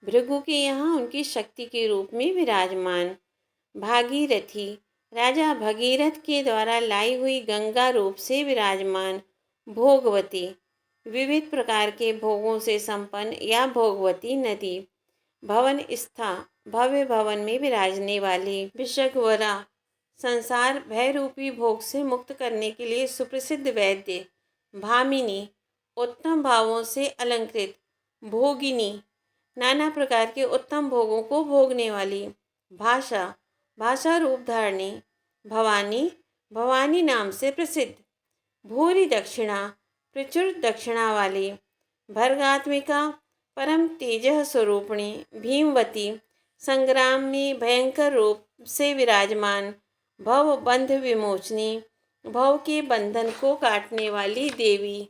भृगु के यहाँ उनकी शक्ति के रूप में विराजमान, भागीरथी, राजा भगीरथ के द्वारा लाई हुई गंगा रूप से विराजमान, भोगवती, विविध प्रकार के भोगों से संपन्न या भोगवती नदी, भवन स्था, भव्य भवन में विराजने वाली, विषगवरा, संसार भय रूपी भोग से मुक्त करने के लिए सुप्रसिद्ध वैद्य, भामिनी, उत्तम भावों से अलंकृत, भोगिनी, नाना प्रकार के उत्तम भोगों को भोगने वाली, भाषा, भाषा रूप धारणी भवानी, भवानी नाम से प्रसिद्ध। भूरी दक्षिणा, प्रचुर दक्षिणा वाली। भर्गात्मिका, परम तेजः स्वरूपिणी। भीमवती, संग्राम में भयंकर रूप से विराजमान। भव बंध विमोचनी, भव के बंधन को काटने वाली देवी।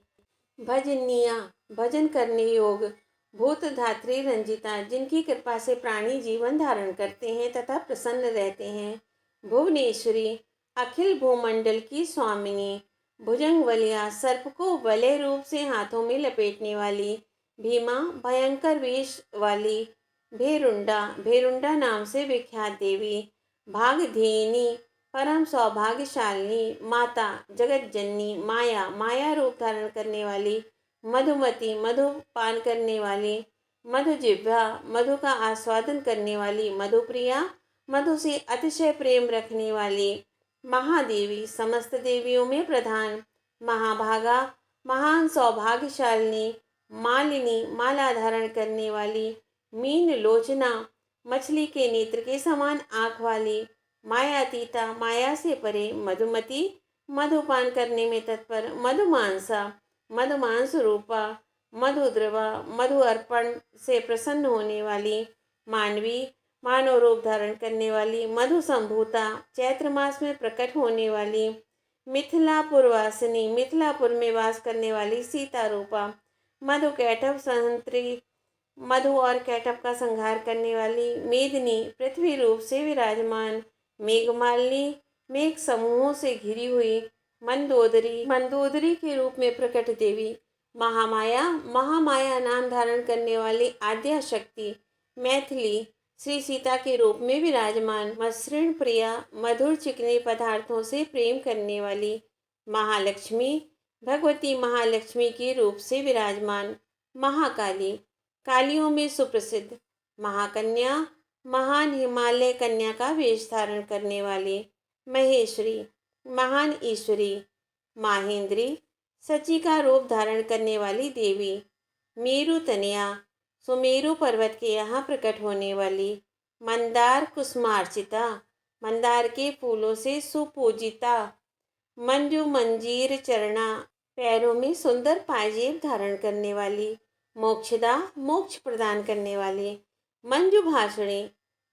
भजनिया, भजन करने योग। भूत धात्री रंजिता, जिनकी कृपा से प्राणी जीवन धारण करते हैं तथा प्रसन्न रहते हैं। भुवनेश्वरी, अखिल भूमंडल की स्वामिनी। भुजंग वलिया, सर्प को वलय रूप से हाथों में लपेटने वाली। भीमा, भयंकर वेश वाली। भेरुंडा, भेरुंडा नाम से विख्यात देवी। भागधेयिनी, परम सौभाग्यशालिनी माता। जगत जननी, माया, माया रूप धारण करने वाली। मधुमती, मधु पान करने वाली। मधुजिह्वा, मधु का आस्वादन करने वाली। मधुप्रिया, मधु से अतिशय प्रेम रखने वाली। महादेवी, समस्त देवियों में प्रधान। महाभागा, महान सौभाग्यशालिनी। मालिनी, माला धारण करने वाली। मीन लोचना, मछली के नेत्र के समान आँख वाली। मायातीता, माया से परे। मधुमती, मधुपान करने में तत्पर। मधुमांसा, मधुमांस रूपा। मधुद्रवा, मधु अर्पण से प्रसन्न होने वाली। मानवी, मानव रूप धारण करने वाली। मधु संभूता, चैत्र मास में प्रकट होने वाली। मिथिलापुर वासिनी, मिथिलापुर में वास करने वाली। सीता रूपा। मधु कैटभ संहंत्री, मधु और कैटभ का संहार करने वाली। मेदिनी, पृथ्वी रूप से विराजमान। मेघमालिनी, मेघ समूहों से घिरी हुई। मंदोदरी, मंदोदरी के रूप में प्रकट देवी। महामाया, महामाया नाम धारण करने वाली आद्या शक्ति। मैथिली, श्री सीता के रूप में विराजमान। मसृण प्रिया, मधुर चिकने पदार्थों से प्रेम करने वाली। महालक्ष्मी, भगवती महालक्ष्मी के रूप से विराजमान। महाकाली, कालियों में सुप्रसिद्ध। महाकन्या, महान हिमालय कन्या का वेश धारण करने वाली। महेश्वरी, महान ईश्वरी। माहेंद्री, सची का रूप धारण करने वाली देवी। मेरु तनया, सुमेरु पर्वत के यहाँ प्रकट होने वाली। मंदार कुसुमार्चिता, मंदार के फूलों से सुपूजिता। मंजू मंजीर चरणा, पैरों में सुंदर पाजेब धारण करने वाली। मोक्षदा, मोक्ष प्रदान करने वाली। मंजू भाषणी,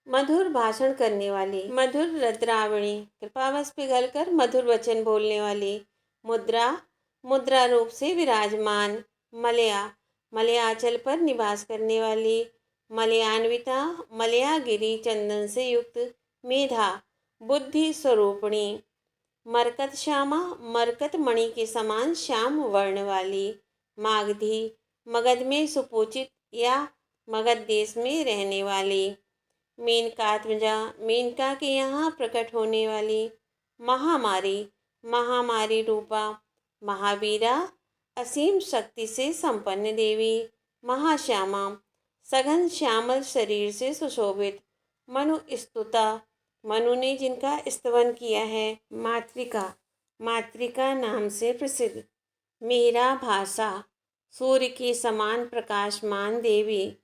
मधुर भाषण करने वाली। मधुर रद्रावणी, कृपावश पिघलकर मधुर वचन बोलने वाली। मुद्रा, मुद्रा रूप से विराजमान। मलया, मलयाचल पर निवास करने वाली। मलयान्विता, मलयागिरी चंदन से युक्त। मेधा, बुद्धि स्वरूपिणी। मरकत श्यामा, मरकत मणि के समान श्याम वर्ण वाली। मागधी, मगध में सुपूजित या मगध देश में रहने वाली। मेनकात्मजा, मेनका के यहाँ प्रकट होने वाली। महामारी, महामारी रूपा। महावीरा, असीम शक्ति से संपन्न देवी। महाश्यामा, सघन श्यामल शरीर से सुशोभित। मनु स्तुता, मनु ने जिनका स्तवन किया है। मातृका, मातृका नाम से प्रसिद्ध। मेरा भाषा, सूर्य के समान प्रकाशमान देवी।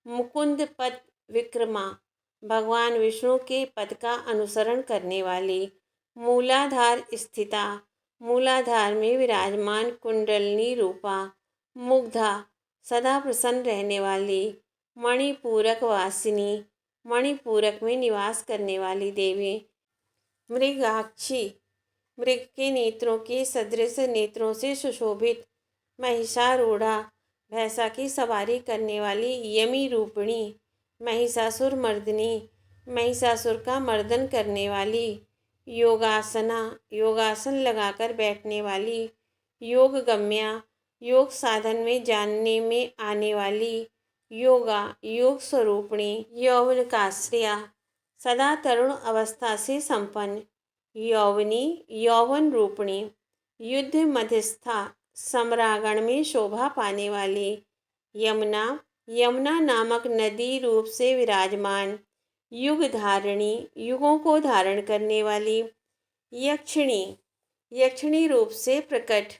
मुकुंद पद विक्रमा, भगवान विष्णु के पद का अनुसरण करने वाली। मूलाधार स्थिता, मूलाधार में विराजमान कुंडलनी रूपा। मुग्धा, सदा प्रसन्न रहने वाली। मणिपूरक वासिनी, मणिपूरक में निवास करने वाली देवी। मृगाक्षी, मृग के नेत्रों के सदृश नेत्रों से सुशोभित। महिषारूढ़ा, भैंसा की सवारी करने वाली यमी रूपिणी। महिषासुर मर्दिनी, महिषासुर का मर्दन करने वाली। योगासना, योगासन लगाकर बैठने वाली। योग गम्या, योग साधन में जानने में आने वाली। योगा, योग स्वरूपिणी। यौवनकाश्रया, सदा तरुण अवस्था से संपन्न। यौवनी, यौवन रूपिणी। युद्ध मध्यस्था, सम्रागण में शोभा पाने वाली। यमुना, यमुना नामक नदी रूप से विराजमान। युग धारिणी, युगों को धारण करने वाली। यक्षिणी, यक्षिणी रूप से प्रकट।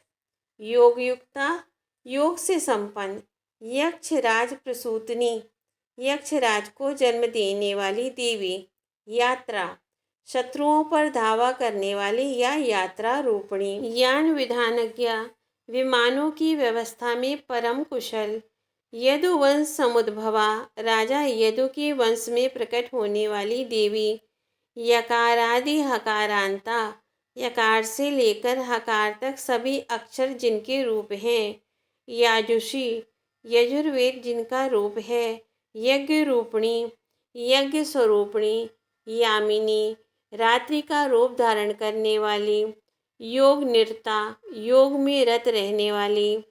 योगयुक्ता, योग से संपन्न। यक्षराज प्रसूतिनी, यक्षराज को जन्म देने वाली देवी। यात्रा, शत्रुओं पर धावा करने वाली या यात्रा रूपिणी। यान विधानज्ञ, विमानों की व्यवस्था में परम कुशल। यदुवंश समुद्भवा, राजा यदु के वंश में प्रकट होने वाली देवी। यकारादि हकारांता, यकार से लेकर हकार तक सभी अक्षर जिनके रूप हैं। याजुषी, यजुर्वेद जिनका रूप है। यज्ञ रूपिणी, यज्ञ स्वरूपिणी। यामिनी, रात्रि का रूप धारण करने वाली। योग निरता, योग में रत रहने वाली।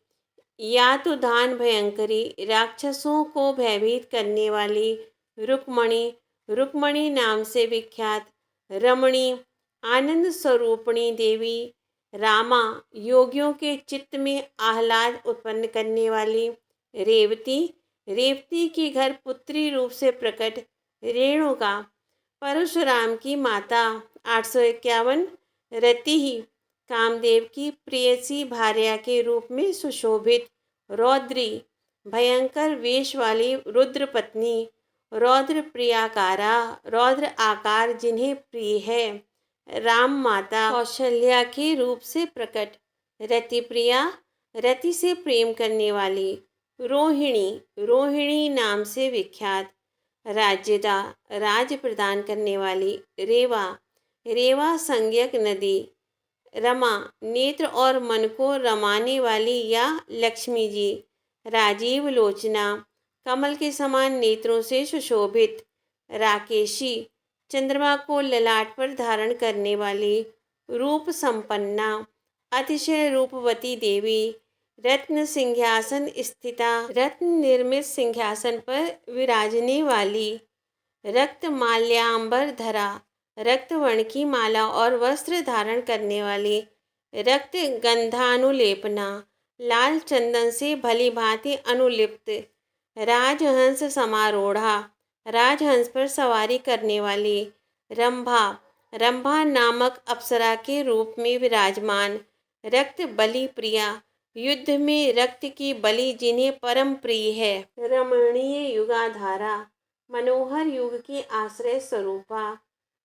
यातुधान भयंकरी, राक्षसों को भयभीत करने वाली। रुक्मणी, रुक्मणी नाम से विख्यात। रमणी, आनंद स्वरूपिणी देवी। रामा, योगियों के चित्त में आह्लाद उत्पन्न करने वाली। रेवती, रेवती के घर पुत्री रूप से प्रकट। रेणुका, परशुराम की माता। 851। रति, कामदेव की प्रेयसी भार्या के रूप में सुशोभित। रौद्री, भयंकर वेश वाली रुद्र पत्नी। रौद्र प्रियाकारा, रौद्र आकार जिन्हें प्रिय है। राम माता, कौशल्या के रूप से प्रकट। रति प्रिया, रति से प्रेम करने वाली। रोहिणी, रोहिणी नाम से विख्यात। राज्यदा, राज्य प्रदान करने वाली। रेवा, रेवा संज्ञक नदी। रमा, नेत्र और मन को रमाने वाली या लक्ष्मी जी। राजीव लोचना, कमल के समान नेत्रों से सुशोभित। राकेशी, चंद्रमा को ललाट पर धारण करने वाली। रूप संपन्ना, अतिशय रूपवती देवी। रत्न सिंहासन स्थिता, रत्न निर्मित सिंहासन पर विराजने वाली। रक्त माल्याम्बर धरा, रक्त वर्ण की माला और वस्त्र धारण करने वाली। रक्त गंधानुलेपना, लाल चंदन से भली भांति अनुलिप्त। राजहंस समारूढ़ा, राजहंस पर सवारी करने वाली। रंभा, रंभा नामक अप्सरा के रूप में विराजमान। रक्त बलि प्रिया, युद्ध में रक्त की बलि जिन्हें परम प्रिय है। रमणीय युगाधारा, मनोहर युग की आश्रय स्वरूपा।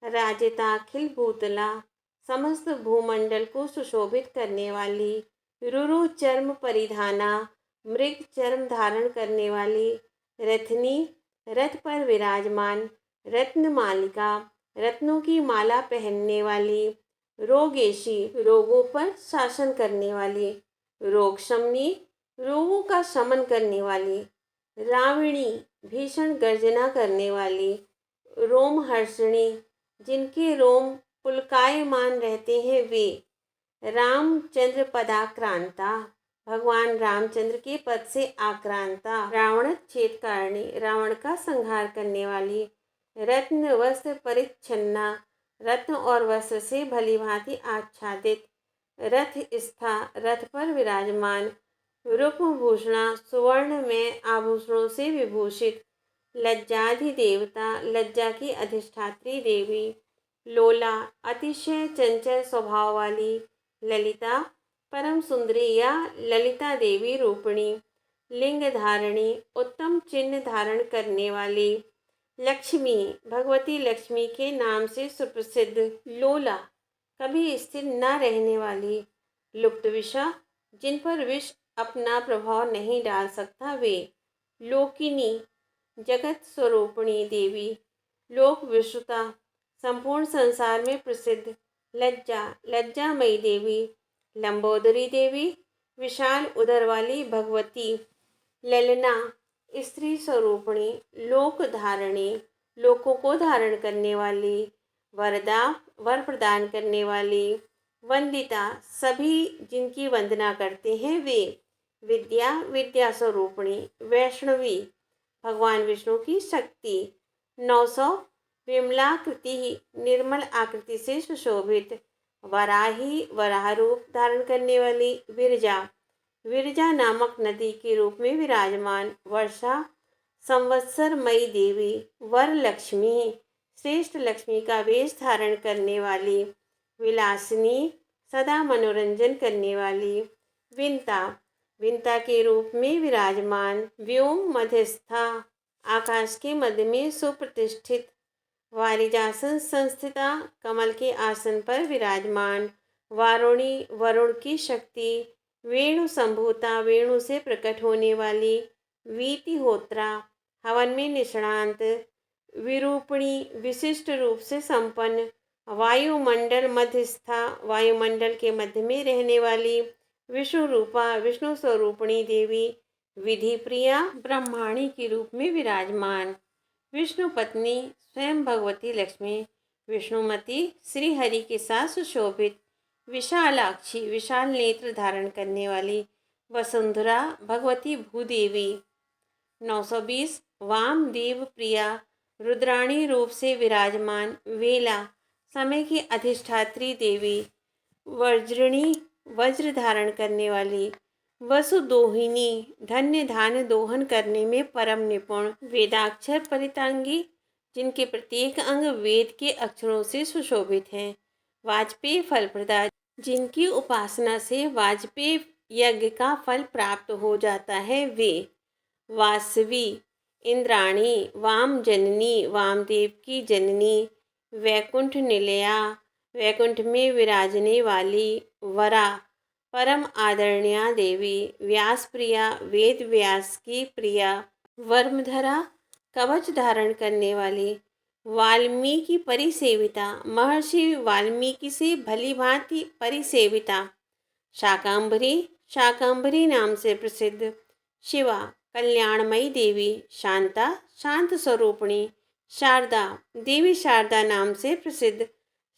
राजताखिल भूतला, समस्त भूमंडल को सुशोभित करने वाली। रुरु चर्म परिधाना, मृग चर्म धारण करने वाली। रथनी, रथ पर विराजमान। रत्न मालिका, रत्नों की माला पहनने वाली। रोगेशी, रोगों पर शासन करने वाली। रोग शमनी, रोगों का शमन करने वाली। राविणी, भीषण गर्जना करने वाली। रोमहर्षिणी, जिनके रोम पुलकायमान रहते हैं वे। रामचंद्र पदाक्रांता, भगवान रामचंद्र के पद से आक्रांता। रावण छेदकारणी, रावण का संहार करने वाली। रत्न वस्त्र परिच्छन्ना, रत्न और वस्त्र से भली भांति आच्छादित। रथ स्था, रथ पर विराजमान। रूपभूषणा, सुवर्ण में आभूषणों से विभूषित। लज्जाधिदेवता, लज्जा की अधिष्ठात्री देवी। लोला, अतिशय चंचल स्वभाव वाली। ललिता, परम सुंदरी या ललिता देवी रूपिणी। लिंग धारणी, उत्तम चिन्ह धारण करने वाली। लक्ष्मी, भगवती लक्ष्मी के नाम से सुप्रसिद्ध। लोला, कभी स्थिर न रहने वाली। लुप्त विषा, जिन पर विष अपना प्रभाव नहीं डाल सकता वे। लोकिनी, जगत स्वरूपिणी देवी। लोक विश्रुता, संपूर्ण संसार में प्रसिद्ध। लज्जा, लज्जामयी देवी। लंबोदरी देवी, विशाल उदर वाली भगवती। ललना, स्त्री स्वरूपिणी। लोक धारणी, लोकों को धारण करने वाली। वरदा, वर प्रदान करने वाली। वंदिता, सभी जिनकी वंदना करते हैं वे। विद्या, विद्या स्वरूपिणी। वैष्णवी, भगवान विष्णु की शक्ति। 900। विमलाकृति, निर्मल आकृति से सुशोभित। वराही, वराह रूप धारण करने वाली। विरजा, विरजा नामक नदी के रूप में विराजमान। वर्षा, संवत्सर मई देवी। वरलक्ष्मी, श्रेष्ठ लक्ष्मी का वेश धारण करने वाली। विलासिनी, सदा मनोरंजन करने वाली। विंता, विंता के रूप में विराजमान। व्योम मध्यस्था, आकाश के मध्य में सुप्रतिष्ठित। वारिजासन संस्थिता, कमल के आसन पर विराजमान। वारुणी, वरुण की शक्ति। वेणु संभूता, वेणु से प्रकट होने वाली। वीतिहोत्रा, हवन में निष्णांत। विरूपिणी, विशिष्ट रूप से संपन्न। वायुमंडल मध्यस्था, वायुमंडल के मध्य में रहने वाली। विष्णु रूपा, विष्णु स्वरूपिणी देवी। विधि प्रिया, ब्रह्माणी के रूप में विराजमान। विष्णु पत्नी, स्वयं भगवती लक्ष्मी। विष्णुमती, श्री हरि के साथ सुशोभित। विशालाक्षी, विशाल नेत्र धारण करने वाली। वसुंधरा, भगवती भूदेवी। 920 वामदेव प्रिया, रुद्राणी रूप से विराजमान। वेला, समय की अधिष्ठात्री देवी। वज्रिणी, वज्र धारण करने वाली। वसुदोहिनी, धन्य धान्य दोहन करने में परम निपुण। वेदाक्षर परितांगी, जिनके प्रत्येक अंग वेद के अक्षरों से सुशोभित हैं। वाजपेय फलप्रदा, जिनकी उपासना से वाजपेय यज्ञ का फल प्राप्त हो जाता है, वे। वासवी, इंद्राणी, वाम जननी, वामदेव की जननी। वैकुंठ निलया, वैकुंठ में विराजने वाली। वरा, परम आदरणीया देवी। व्यास प्रिया, वेद व्यास की प्रिया। वर्मधरा, कवच धारण करने वाली। वाल्मीकि परिसेविता, महर्षि वाल्मीकि से भली भांति परिसेविता। शाकंभरी, शाकंभरी नाम से प्रसिद्ध। शिवा, कल्याणमयी देवी। शांता, शांत स्वरूपिणी। शारदा, देवी शारदा नाम से प्रसिद्ध।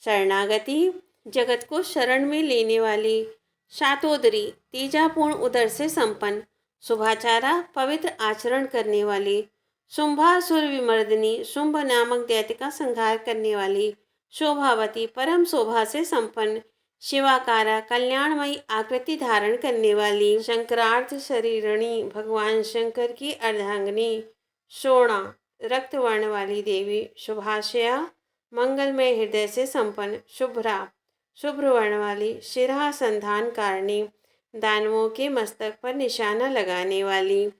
शरणागति, जगत को शरण में लेने वाली। शातोदरी, तेजापूर्ण उदर से संपन्न। शुभाचारा, पवित्र आचरण करने वाली। शुंभासुर विमर्दिनी, शुंभ नामक दैत्य का संहार करने वाली। शोभावती, परम शोभा से संपन्न। शिवाकारा, कल्याणमयी आकृति धारण करने वाली। शंकरार्थ शरीरणी, भगवान शंकर की अर्धांगिनी। शोणा, रक्त वर्ण वाली देवी। शुभाशया, मंगलमय हृदय से संपन्न। शुभ्रा, शुभ्र वर्ण वाली। शिरा संधान कारिणी, दानवों के मस्तक पर निशाना लगाने वाली।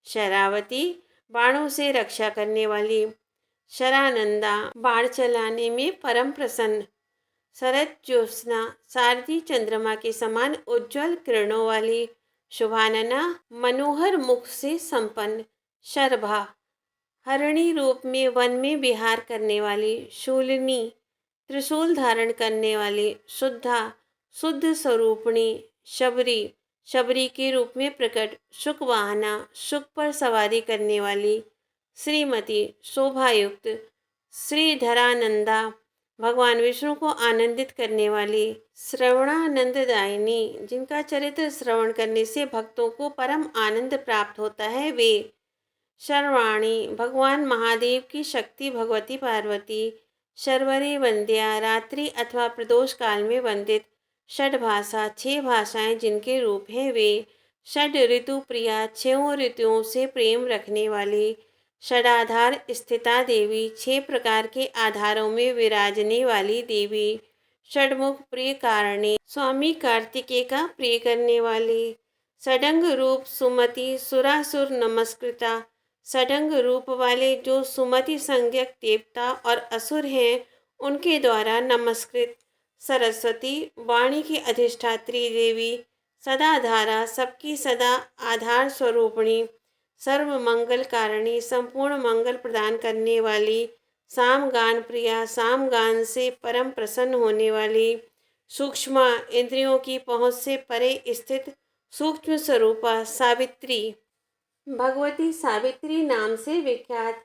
शरावती, बाणों से रक्षा करने वाली। शरानंदा, बाण चलाने में परम प्रसन्न। शरद ज्योत्सना, शारदीय चंद्रमा के समान उज्ज्वल किरणों वाली। शुभानना, मनोहर मुख से संपन्न। शर्भा, हरिणी रूप में वन में विहार करने वाली। शूलिनी, त्रिशूल धारण करने वाली। शुद्धा, शुद्ध स्वरूपिणी। शबरी, शबरी के रूप में प्रकट। शुकवाहना, शुक पर सवारी करने वाली। श्रीमती, शोभायुक्त। श्रीधरानंदा, भगवान विष्णु को आनंदित करने वाली। श्रवणानंददायिनी, जिनका चरित्र श्रवण करने से भक्तों को परम आनंद प्राप्त होता है, वे। शर्वाणी, भगवान महादेव की शक्ति भगवती पार्वती। शर्वरी वंद्या, रात्रि अथवा प्रदोष काल में वंदित। षड्भाषा, 6 भाषाएं जिनके रूप हैं, वे। षड ऋतु प्रिया, 6 ऋतुओं से प्रेम रखने वाली। षडाधार स्थिता देवी, 6 प्रकार के आधारों में विराजने वाली देवी। षडमुख प्रिय कारिणी, स्वामी कार्तिकेय का प्रिय करने वाली। षडंग रूप सुमति, सुरासुर नमस्कृता, षडंग रूप वाले जो सुमति संज्ञक देवता और असुर हैं, उनके द्वारा नमस्कृत। सरस्वती, वाणी की अधिष्ठात्री देवी। सदाधारा, सबकी सदा आधार स्वरूपिणी। सर्व मंगल कारिणी, संपूर्ण मंगल प्रदान करने वाली। सामगान प्रिया, सामगान से परम प्रसन्न होने वाली। सूक्ष्मा, इंद्रियों की पहुँच से परे स्थित सूक्ष्म स्वरूपा। सावित्री, भगवती सावित्री नाम से विख्यात।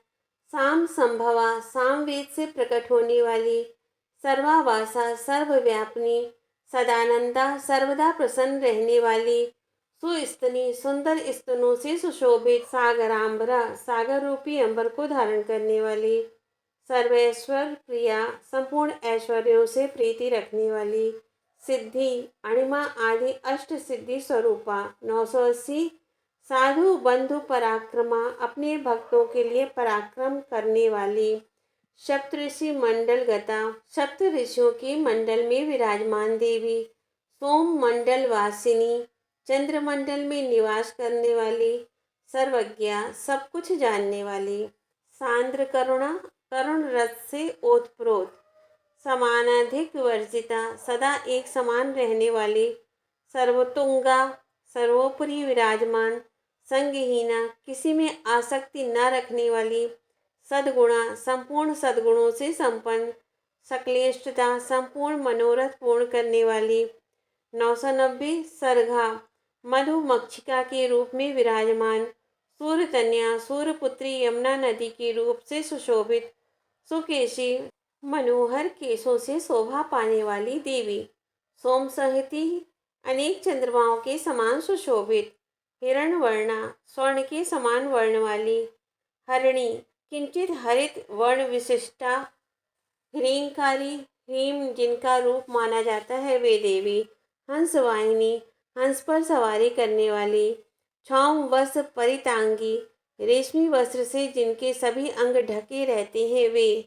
साम संभवा, सामवेद से प्रकट होने वाली। सर्वावासा, सर्वव्यापिनी। सदानंदा, सर्वदा प्रसन्न रहने वाली। सुस्तनी, सुंदर स्तनों से सुशोभित। सागरांबरा, सागर रूपी अंबर को धारण करने वाली। सर्वेश्वर प्रिया, संपूर्ण ऐश्वर्यों से प्रीति रखने वाली। सिद्धि, अणिमा आदि अष्ट सिद्धि स्वरूपा। 980 साधु बंधु पराक्रमा, अपने भक्तों के लिए पराक्रम करने वाली। सप्तऋषि मंडल गता, सप्त ऋषियों के मंडल में विराजमान देवी। सोम मंडल वासिनी, चंद्रमंडल में निवास करने वाली। सर्वज्ञा, सब कुछ जानने वाली। सांद्र करुणा, करुण रस से ओतप्रोत, समानाधिक वर्जिता, सदा एक समान रहने वाली, सर्वोत्तुंगा, सर्वोपरि विराजमान, संगहीना, किसी में आसक्ति न रखने वाली, सद्गुणा, संपूर्ण सद्गुणों से संपन्न, सकलेष्टता, संपूर्ण मनोरथ पूर्ण करने वाली, 990 सरघा, मधुमक्षिका के रूप में विराजमान, सूर्यकन्या, सूर्यपुत्री, यमुना नदी के रूप से सुशोभित, सुकेशी, मनोहर केशों से शोभा पाने वाली देवी, सोम सहिती, अनेक चंद्रमाओं के समान सुशोभित, हिरणवर्णा, स्वर्ण के समान वर्ण वाली, हरिणी, किंचित हरित वर्ण विशिष्टा, ह्रींकारी, ह्रीम जिनका रूप माना जाता है वे देवी, हंसवाहिनी, हंस पर सवारी करने वाली, छौम वस्त्र परितांगी, रेशमी वस्त्र से जिनके सभी अंग ढके रहते हैं वे,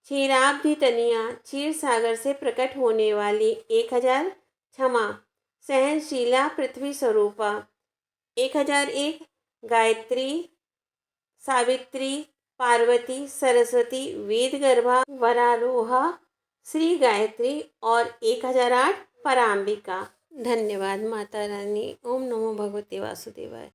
क्षीराब्धि तनिया, क्षीर सागर से प्रकट होने वाली, 1000 क्षमा, सहनशीला पृथ्वी स्वरूपा, 1001 गायत्री, सावित्री, पार्वती, सरस्वती, वेदगर्भा, वरारोहा, श्री गायत्री और 1008 पराम्बिका। धन्यवाद माता रानी। ओम नमो भगवते वासुदेवाय।